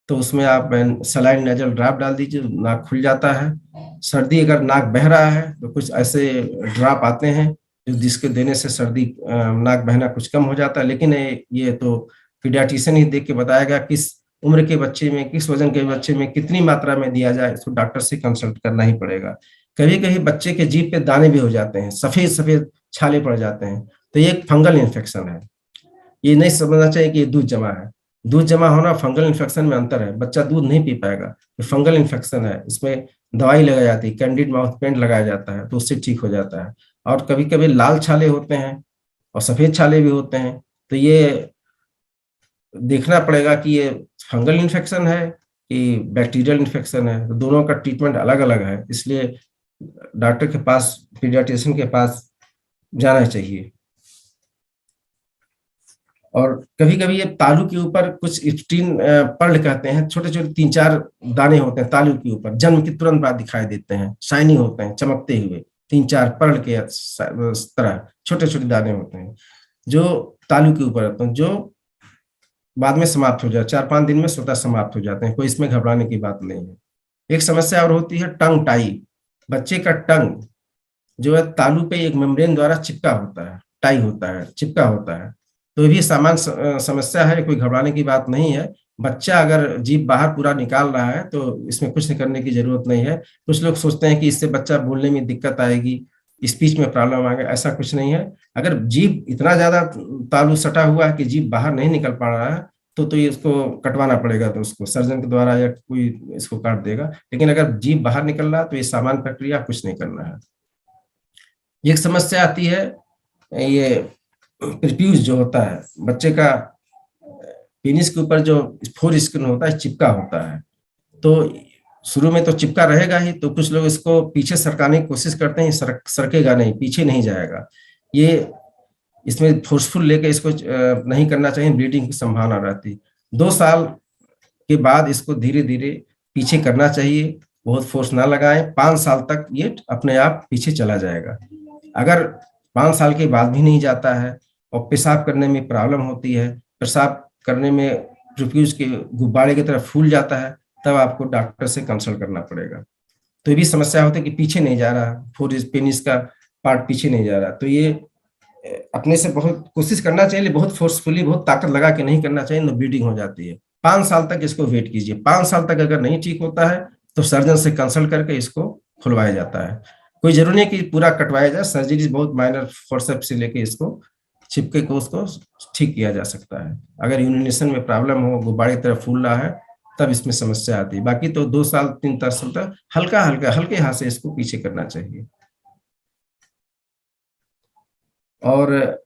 तो उसमें आप सलाइन नेजल ड्रॉप डाल दीजिए, नाक खुल जाता है। सर्दी अगर नाक बह रहा है तो कुछ ऐसे ड्रॉप आते हैं जो जिसके देने से सर्दी नाक बहना कुछ कम हो जाता है। लेकिन ये तो पीडियाट्रिशियन ही देख के बताएगा किस उम्र के बच्चे में, किस वजन के बच्चे में कितनी मात्रा में दिया जाए, इसको डॉक्टर से कंसल्ट करना ही पड़ेगा। कभी कभी बच्चे के जीभ पे दाने भी हो जाते हैं, सफेद सफेद छाले पड़ जाते हैं, तो ये एक फंगल इन्फेक्शन है। ये नहीं समझना चाहिए कि ये दूध जमा है। दूध जमा होना फंगल इन्फेक्शन में अंतर है। बच्चा दूध नहीं पी पाएगा, ये फंगल इन्फेक्शन है, इसमें दवाई लगाई जाती है, कैंडिड माउथ पेंट लगाया जाता है, तो उससे ठीक हो जाता है। और कभी कभी लाल छाले होते हैं और सफेद छाले भी होते हैं, तो ये देखना पड़ेगा कि ये फंगल इन्फेक्शन है कि बैक्टीरियल इन्फेक्शन है, तो दोनों का ट्रीटमेंट अलग अलग है, इसलिए डॉक्टर के पास, पीडियाट्रिशियन के पास जाना चाहिए। और कभी कभी ये तालू के ऊपर कुछ स्प्टीन पर्ल कहते हैं, छोटे छोटे 3-4 दाने होते हैं तालू के ऊपर, जन्म के तुरंत बाद दिखाई देते हैं, शाइनी होते हैं, चमकते हुए 3-4 पर्ल के तरह छोटे छोटे दाने होते हैं जो तालू के ऊपर होते हैं, जो बाद में समाप्त हो जाए, 4-5 दिन में स्वतः समाप्त हो जाते हैं, कोई इसमें घबराने की बात नहीं है। एक समस्या और होती है टंग टाई। बच्चे का टंग जो है तालू पे एक मेम्ब्रेन द्वारा चिपका होता है, टाई होता है, चिपका होता है, तो ये भी सामान्य समस्या है, कोई घबराने की बात नहीं है। बच्चा अगर जीभ बाहर पूरा निकाल रहा है तो इसमें कुछ करने की जरूरत नहीं है। कुछ लोग सोचते हैं कि इससे बच्चा बोलने में दिक्कत आएगी, स्पीच में प्रॉब्लम आएगा, ऐसा कुछ नहीं है। अगर जीभ इतना ज्यादा तालू सटा हुआ है कि जीभ बाहर नहीं निकल पा रहा है तो ये इसको कटवाना पड़ेगा, तो उसको सर्जन के द्वारा या कोई इसको काट देगा। लेकिन अगर जीभ बाहर निकल रहा है तो ये सामान्य प्रक्रिया, कुछ नहीं करना है। एक समस्या आती है ये प्रीफ्यूज जो होता है, बच्चे का पेनिस के ऊपर जो फोर स्किन होता है चिपका होता है, तो शुरू में तो चिपका रहेगा ही, तो कुछ लोग इसको पीछे सरकाने की कोशिश करते हैं, सरकेगा नहीं, पीछे नहीं जाएगा। ये इसमें फोर्सफुल लेके इसको नहीं करना चाहिए, ब्लीडिंग की संभावना रहती। 2 साल के बाद इसको धीरे धीरे पीछे करना चाहिए, बहुत फोर्स ना लगाएं। 5 साल तक ये अपने आप पीछे चला जाएगा। अगर 5 साल के बाद भी नहीं जाता है और पेशाब करने में प्रॉब्लम होती है, पेशाब करने में प्रीफ्यूज के गुब्बारे की तरह फूल जाता है, तब आपको डॉक्टर से कंसल्ट करना पड़ेगा। तो ये भी समस्या होती है कि पीछे नहीं जा रहा, पेनिस का पार्ट पीछे नहीं जा रहा, तो ये अपने से बहुत कोशिश करना चाहिए, बहुत फोर्सफुली, बहुत ताकत लगा के नहीं करना चाहिए, तो ब्लीडिंग हो जाती है। 5 साल तक इसको वेट कीजिए। 5 साल तक अगर नहीं ठीक होता है तो सर्जन से कंसल्ट करके इसको खुलवाया जाता है। कोई जरूरी नहीं कि पूरा कटवाया जाए, सर्जरी बहुत माइनर फोर्सेप्स से लेके इसको चिपके को उसको ठीक किया जा सकता है। अगर यूरिनेशन में प्रॉब्लम हो, गुब्बारे की तरह फूल रहा है, तब इसमें समस्या आती है। बाकी तो 2 साल 3 साल तक हल्का हल्का हल्के हाथ से इसको पीछे करना चाहिए। और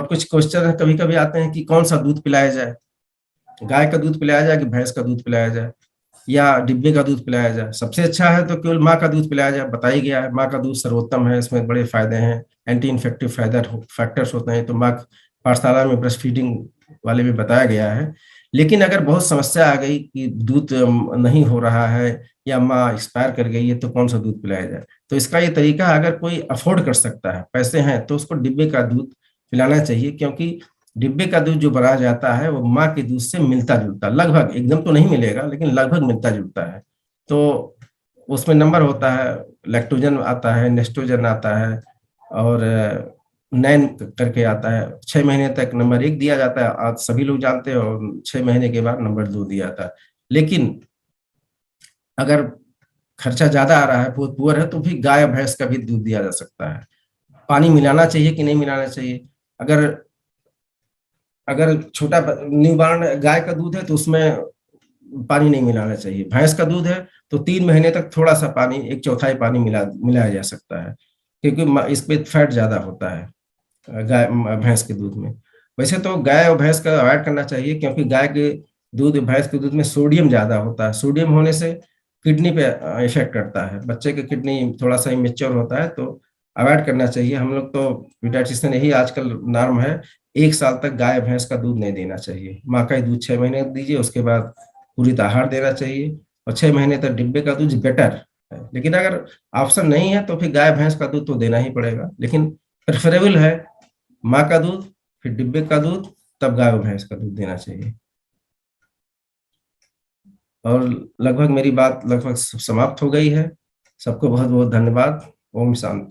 कुछ क्वेश्चन कभी कभी आते हैं कि कौन सा दूध पिलाया जाए, गाय का दूध पिलाया जाए कि भैंस का दूध पिलाया जाए या डिब्बे का दूध पिलाया जाए। सबसे अच्छा है तो केवल माँ का दूध पिलाया जाए, बताया गया है माँ का दूध सर्वोत्तम है, इसमें बड़े फायदे हैं, एंटी इन्फेक्टिव फैक्टर्स होते हैं, तो माँ पाठशाला में ब्रेस्ट फीडिंग वाले में बताया गया है। लेकिन अगर बहुत समस्या आ गई कि दूध नहीं हो रहा है या माँ एक्सपायर कर गई है, तो कौन सा दूध पिलाया जाए, तो इसका ये तरीका, अगर कोई अफोर्ड कर सकता है, पैसे हैं, तो उसको डिब्बे का दूध पिलाना चाहिए, क्योंकि डिब्बे का दूध जो बनाया जाता है वो माँ के दूध से मिलता जुलता, लगभग, एकदम तो नहीं मिलेगा लेकिन लगभग मिलता जुलता है। तो उसमें नंबर होता है, लैक्टोजन आता है, नेस्टोजन आता है और नैन करके आता है। 6 महीने तक नंबर 1 दिया जाता है, आज सभी लोग जानते हैं, और 6 महीने के बाद नंबर 2 दिया जाता है। लेकिन अगर खर्चा ज्यादा आ रहा है, बहुत पुअर है, तो भी गाय भैंस का भी दूध दिया जा सकता है। पानी मिलाना चाहिए कि नहीं मिलाना चाहिए, अगर छोटा न्यूबॉर्न गाय का दूध है तो उसमें पानी नहीं मिलाना चाहिए। भैंस का दूध है तो 3 महीने तक थोड़ा सा पानी, 1/4 पानी मिलाया जा सकता है, क्योंकि इस पे फैट ज्यादा होता है गाय भैंस के दूध में। वैसे तो गाय और भैंस का अवॉइड करना चाहिए, क्योंकि गाय के दूध, भैंस के दूध में सोडियम ज्यादा होता है। सोडियम होने से किडनी पे इफेक्ट करता है, बच्चे के किडनी थोड़ा सा इमेच्योर होता है, तो अवॉइड करना चाहिए। हम लोग तो पीडियाट्रिशियन, यही आजकल नॉर्म है, 1 साल तक गाय भैंस का दूध नहीं देना चाहिए। माँ का ही दूध 6 महीने दीजिए, उसके बाद पूरित आहार देना चाहिए, और 6 महीने तक डिब्बे का दूध बेटर है। लेकिन अगर ऑप्शन नहीं है तो फिर गाय भैंस का दूध तो देना ही पड़ेगा, लेकिन प्रेफरेबल है माँ का दूध, फिर डिब्बे का दूध, तब गाय और भैंस का दूध देना चाहिए। और लगभग मेरी बात लगभग समाप्त हो गई है। सबको बहुत बहुत धन्यवाद। ओम शांति।